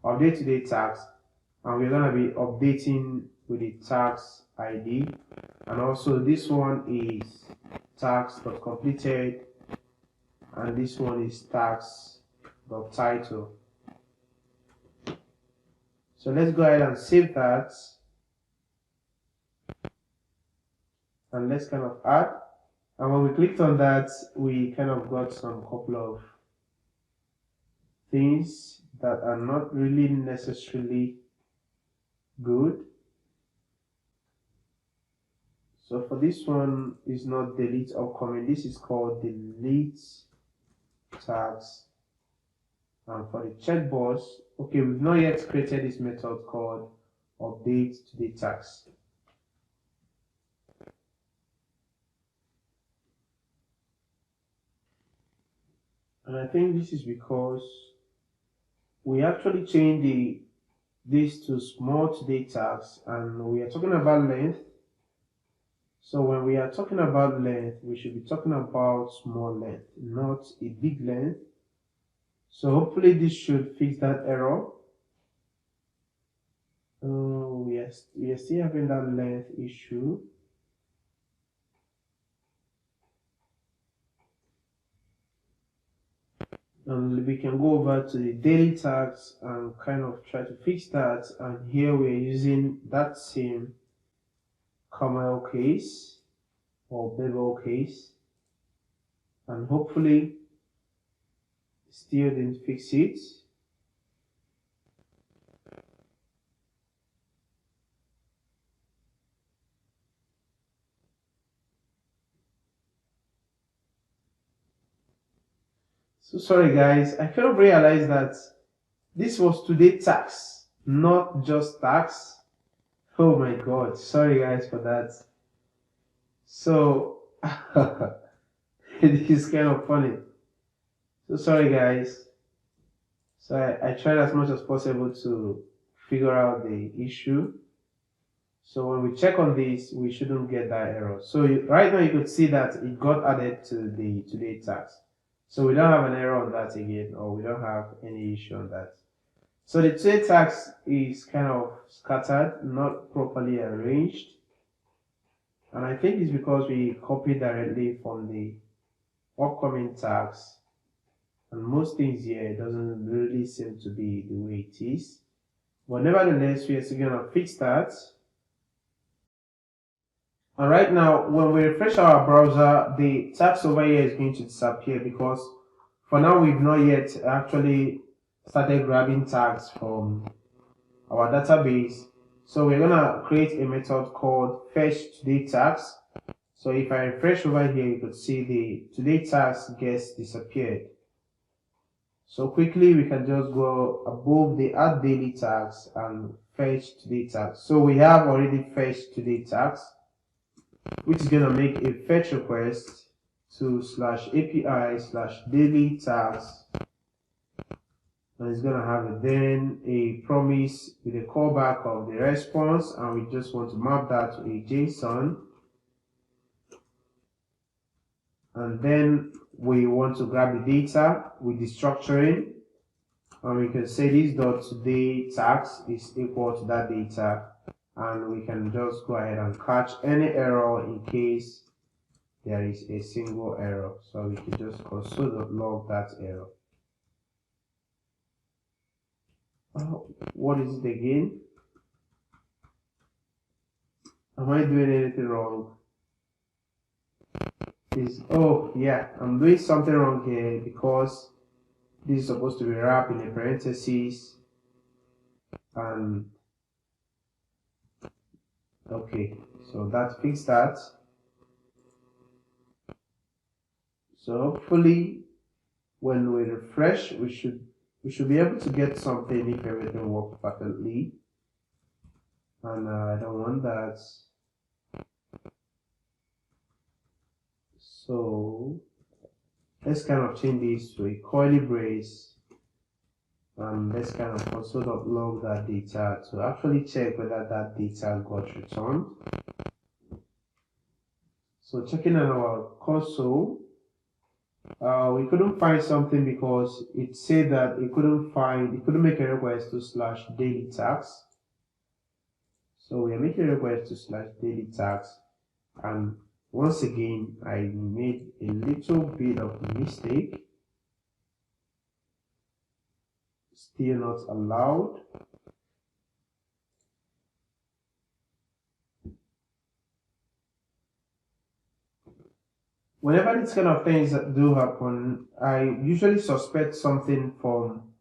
S2: update today tags, and we're gonna be updating with the tags ID, and also this one is tags.completed, and this one is tags.title. So let's go ahead and save that, and let's kind of add. And when we clicked on that, we kind of got some couple of things that are not really necessarily good. So for this one is not delete upcoming, this is called delete tags. And for the checkbox, okay, we've not yet created this method called update today tags. And I think this is because we actually changed this to small today tags, and we are talking about length. So when we are talking about length, we should be talking about small length, not a big length. So hopefully this should fix that error. We are still having that length issue. And we can go over to the daily tags and kind of try to fix that. And here we are using that same camel case or bevel case, and hopefully still didn't fix it. So sorry guys, I kind of realized that this was today tax, not just tax. Oh my god, sorry guys for that. So it is kind of funny. So sorry guys. So I tried as much as possible to figure out the issue. So when we check on this, we shouldn't get that error. So right now you could see that it got added to the today tax. So we don't have an error on that again, or we don't have any issue on that. So the today tax is kind of scattered, not properly arranged. And I think it's because we copied directly from the upcoming tags. And most things here doesn't really seem to be the way it is. But nevertheless, we are still going to fix that. And right now, when we refresh our browser, the tags over here is going to disappear, because for now we've not yet actually started grabbing tags from our database. So we're going to create a method called fetch today tags. So if I refresh over here, you could see the today tags gets disappeared. So quickly we can just go above the add daily tags and fetch today tags. So we have already fetched today tags, which is going to make a fetch request to /API/daily tags and it's going to have then a promise with a callback of the response, and we just want to map that to a JSON. And then we want to grab the data with the structuring, and we can say this dot today tags is equal to that data, and we can just go ahead and catch any error in case there is a single error. So we can just console.log that error. What is it again? Am I doing anything wrong? Oh yeah, I'm doing something wrong here, because this is supposed to be wrapped in a parenthesis, and okay, so that fixed that. So hopefully when we refresh, we should be able to get something if everything works perfectly, and I don't want that. So let's kind of change this to a curly brace, and let's kind of console.log that data to actually check whether that data got returned. So checking on our console, we couldn't find something because it said that it couldn't make a request to /daily tags. So we are making a request to /daily tags, and once again I made a little bit of a mistake. Still not allowed. Whenever these kind of things do happen, I usually suspect something from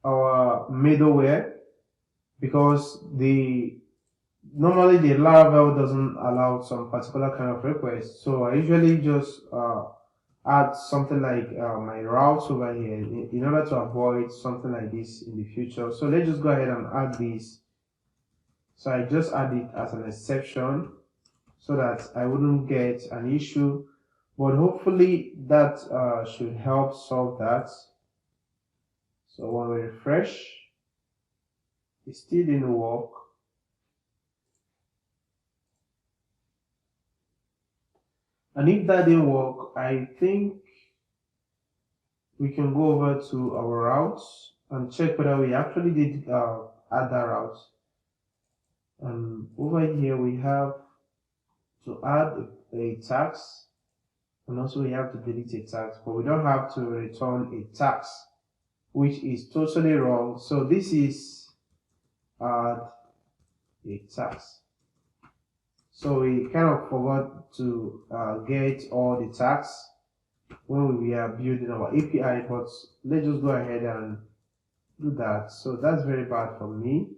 S2: our middleware, because normally the Laravel doesn't allow some particular kind of request. So I usually just add something like my routes over here in order to avoid something like this in the future. So let's just go ahead and add this. So I just add it as an exception so that I wouldn't get an issue, but hopefully that should help solve that. So when we refresh, it still didn't work. And if that didn't work, I think we can go over to our routes and check whether we actually did add that route. And over here we have to add a tax, and also we have to delete a tax, but we don't have to return a tax, which is totally wrong. So this is add a tax. So we kind of forgot to get all the tags when we are building our API, but let's just go ahead and do that. So that's very bad for me.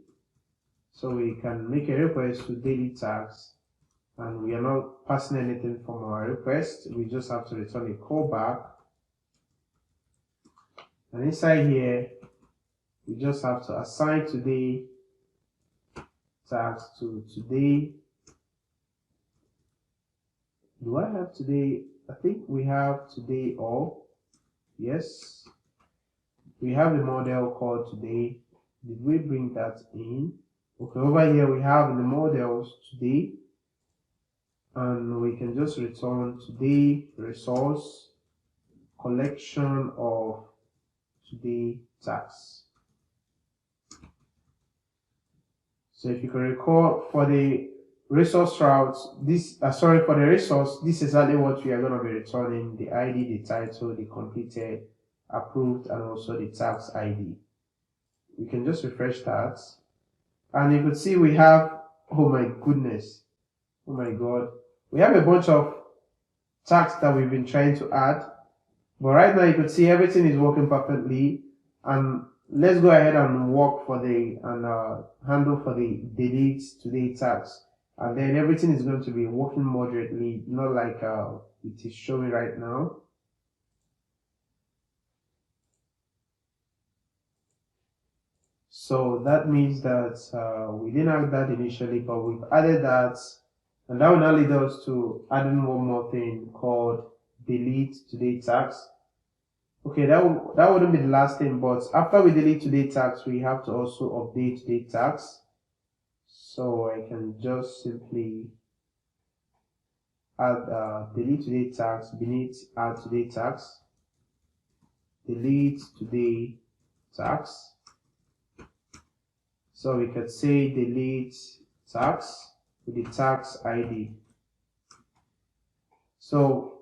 S2: So we can make a request to daily tags, and we are not passing anything from our request. We just have to return a callback, and inside here we just have to assign today tags to today. Do I have today? I think we have today all. Yes, we have a model called today. Did we bring that in? Okay, over here we have the models today, and we can just return today resource collection of today tags. So if you can recall, for the resource routes, for the resource, this is exactly what we are going to be returning: the ID, the title, the completed, approved, and also the tags ID. We can just refresh that, and you could see we have, oh my goodness, oh my god, we have a bunch of tags that we've been trying to add, but right now you could see everything is working perfectly. And let's go ahead and work for handle for the delete today tags, and then everything is going to be working moderately, not like it is showing right now. So that means that we didn't have that initially, but we've added that, and that will now lead us to adding one more thing called delete today tags. Okay, that wouldn't be the last thing, but after we delete today tags, we have to also update today tags. So I can just simply add delete today tags beneath add today tags, delete today tags. So we could say delete tags with the tags ID. So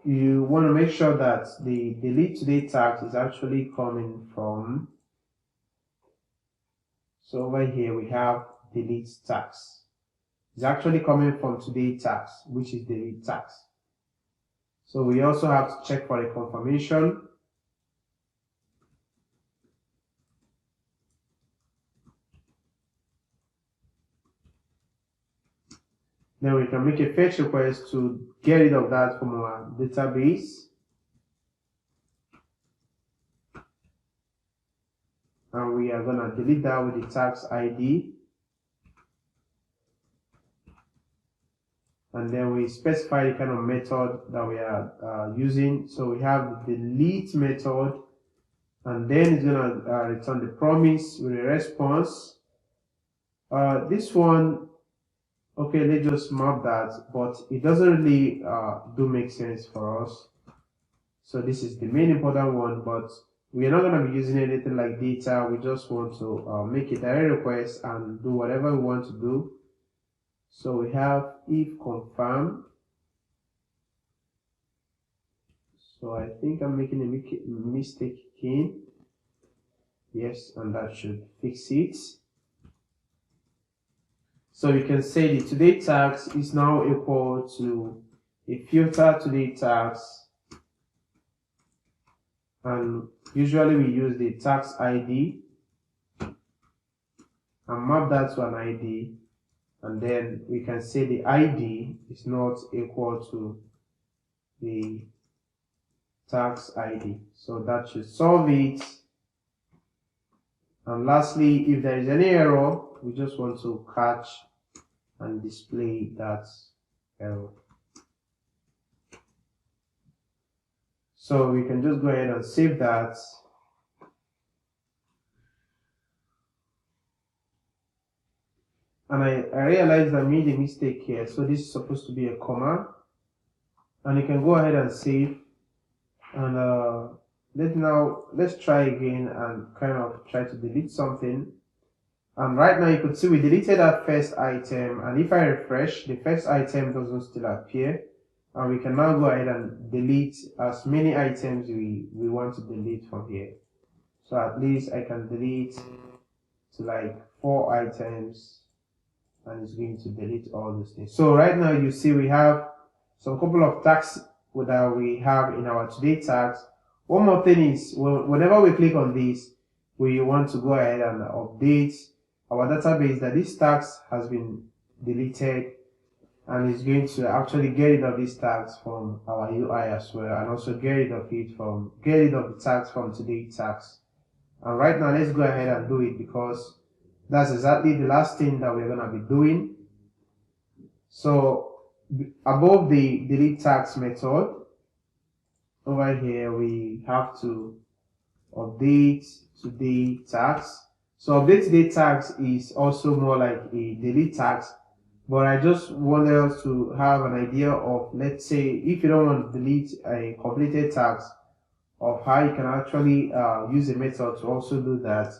S2: you want to make sure that the delete today tags is actually coming from, so over here we have delete tags. It's actually coming from today tags, which is delete tags. So we also have to check for a confirmation. Then we can make a fetch request to get rid of that from our database. And we are going to delete that with the tags ID. And then we specify the kind of method that we are using. So we have the delete method, and then it's going to return the promise with a response. This one, okay, let's just map that, but it doesn't really do make sense for us. So this is the main important one, but we are not going to be using anything like data. We just want to make a direct request and do whatever we want to do. So we have if confirm. So I think I'm making a mistake again. Yes, and that should fix it. So you can say the today tags is now equal to a filter today tags, and usually we use the tags ID and map that to an ID, and then we can say the ID is not equal to the tags ID. So that should solve it. And lastly, if there is any error, we just want to catch and display that error. So we can just go ahead and save that. And I realized I made a mistake here. So this is supposed to be a comma. And you can go ahead and save. And let's try again and kind of try to delete something. And right now you could see we deleted that first item, and if I refresh, the first item doesn't still appear, and we can now go ahead and delete as many items we want to delete from here. So at least I can delete to like 4 items, and it's going to delete all those things. So right now you see we have some couple of tags that we have in our today tags. One more thing is, whenever we click on this, we want to go ahead and update our database that this tags has been deleted, and it's going to actually get rid of these tags from our UI as well, and also get rid of the tags from today tags. And right now let's go ahead and do it, because that's exactly the last thing that we're going to be doing. So above the delete tags method, over here we have to update today tags. So update today tags is also more like a delete tags, but I just wanted us to have an idea of, let's say, if you don't want to delete a completed tags, of how you can actually use a method to also do that.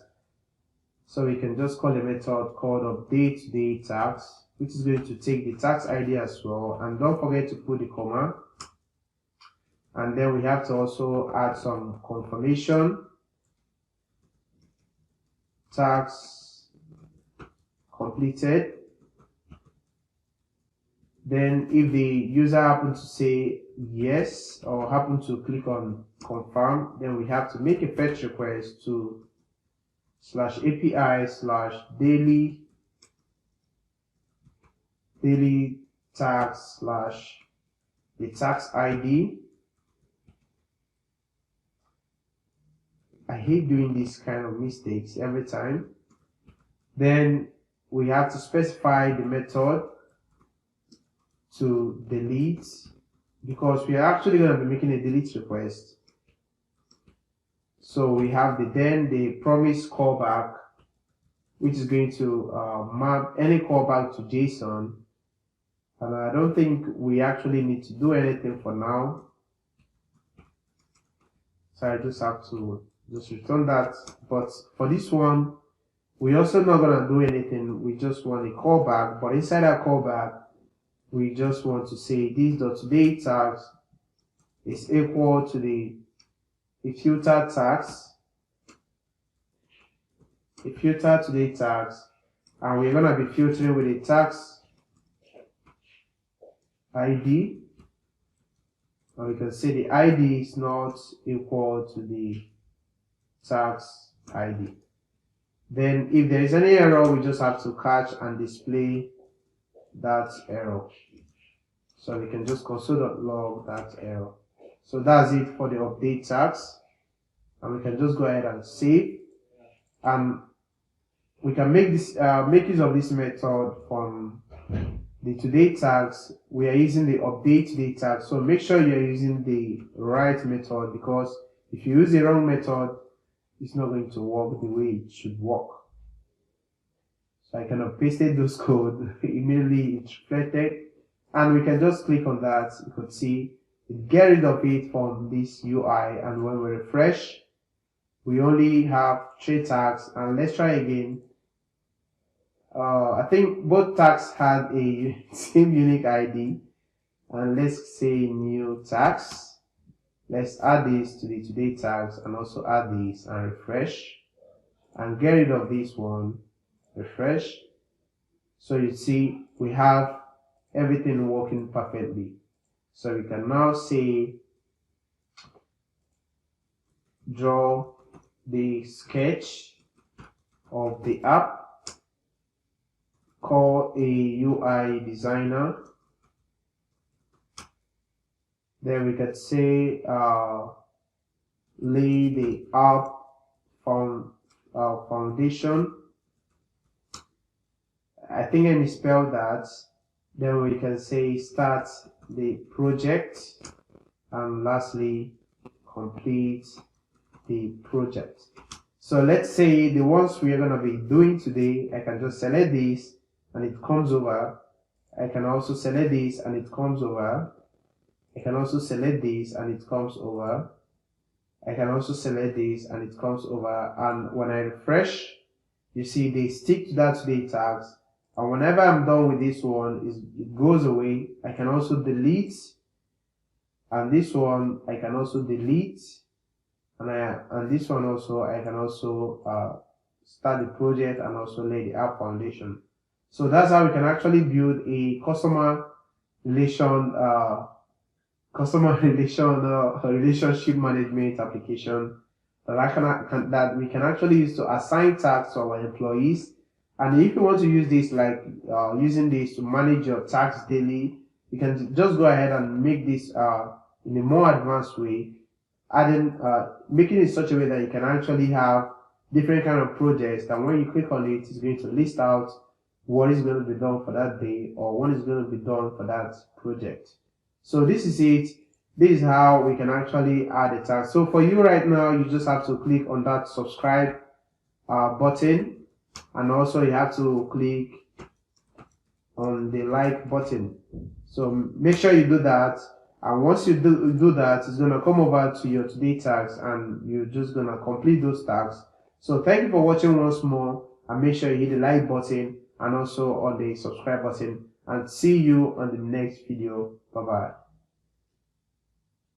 S2: So we can just call a method called update today tags, which is going to take the tags ID as well, and don't forget to put the comma. And then we have to also add some confirmation. Tags completed. Then if the user happens to say yes or happen to click on confirm, then we have to make a fetch request to /API/daily tags /the tags ID. I hate doing these kind of mistakes every time. Then we have to specify the method to delete, because we are actually going to be making a delete request. So we have the promise callback, which is going to map any callback to JSON. And I don't think we actually need to do anything for now. So I just have to just return that. But for this one, we're also not going to do anything. We just want a callback. But inside our callback, we just want to say this.today tags is equal to the filter tags, today tags, and we're going to be filtering with the tags ID. And we can say the ID is not equal to the tags ID. Then if there is any error, we just have to catch and display that error. So we can just console.log that error. So that's it for the update tags. And we can just go ahead and save. And we can make use of this method from the today tags. We are using the update today tag. So make sure you're using the right method, because if you use the wrong method, it's not going to work the way it should work. So I kind of pasted those code, immediately it's reflected, and we can just click on that. You could see it get rid of it from this UI, and when we refresh, we only have 3 tags. And let's try again. I think both tags had a same unique ID, and let's say new tags. Let's add this to the today tags and also add this and refresh and get rid of this one, refresh. So you see we have everything working perfectly. So we can now say draw the sketch of the app, call a UI designer. Then we could say lay the app foundation. I think I misspelled that. Then we can say start the project, and lastly complete the project. So let's say the ones we are going to be doing today, I can just select this and it comes over. I can also select this and it comes over. I can also select this and it comes over. I can also select this and it comes over. And when I refresh, you see they stick to that today tags. And whenever I'm done with this one, it goes away. I can also delete. And this one, I can also delete. And this one also, I can also start the project and also lay the app foundation. So that's how we can actually build a customer relationship management application that we can actually use to assign tasks to our employees. And if you want to use this, like using this to manage your tasks daily, you can just go ahead and make this in a more advanced way, making it such a way that you can actually have different kind of projects that when you click on it, it's going to list out what is going to be done for that day or what is going to be done for that project. So this is it. This is how we can actually add a tag. So for you right now, you just have to click on that subscribe button, and also you have to click on the like button. So make sure you do that. And once you do that, it's going to come over to your today tags and you're just going to complete those tags. So thank you for watching once more, and make sure you hit the like button and also on the subscribe button, and see you on the next video. Bye bye.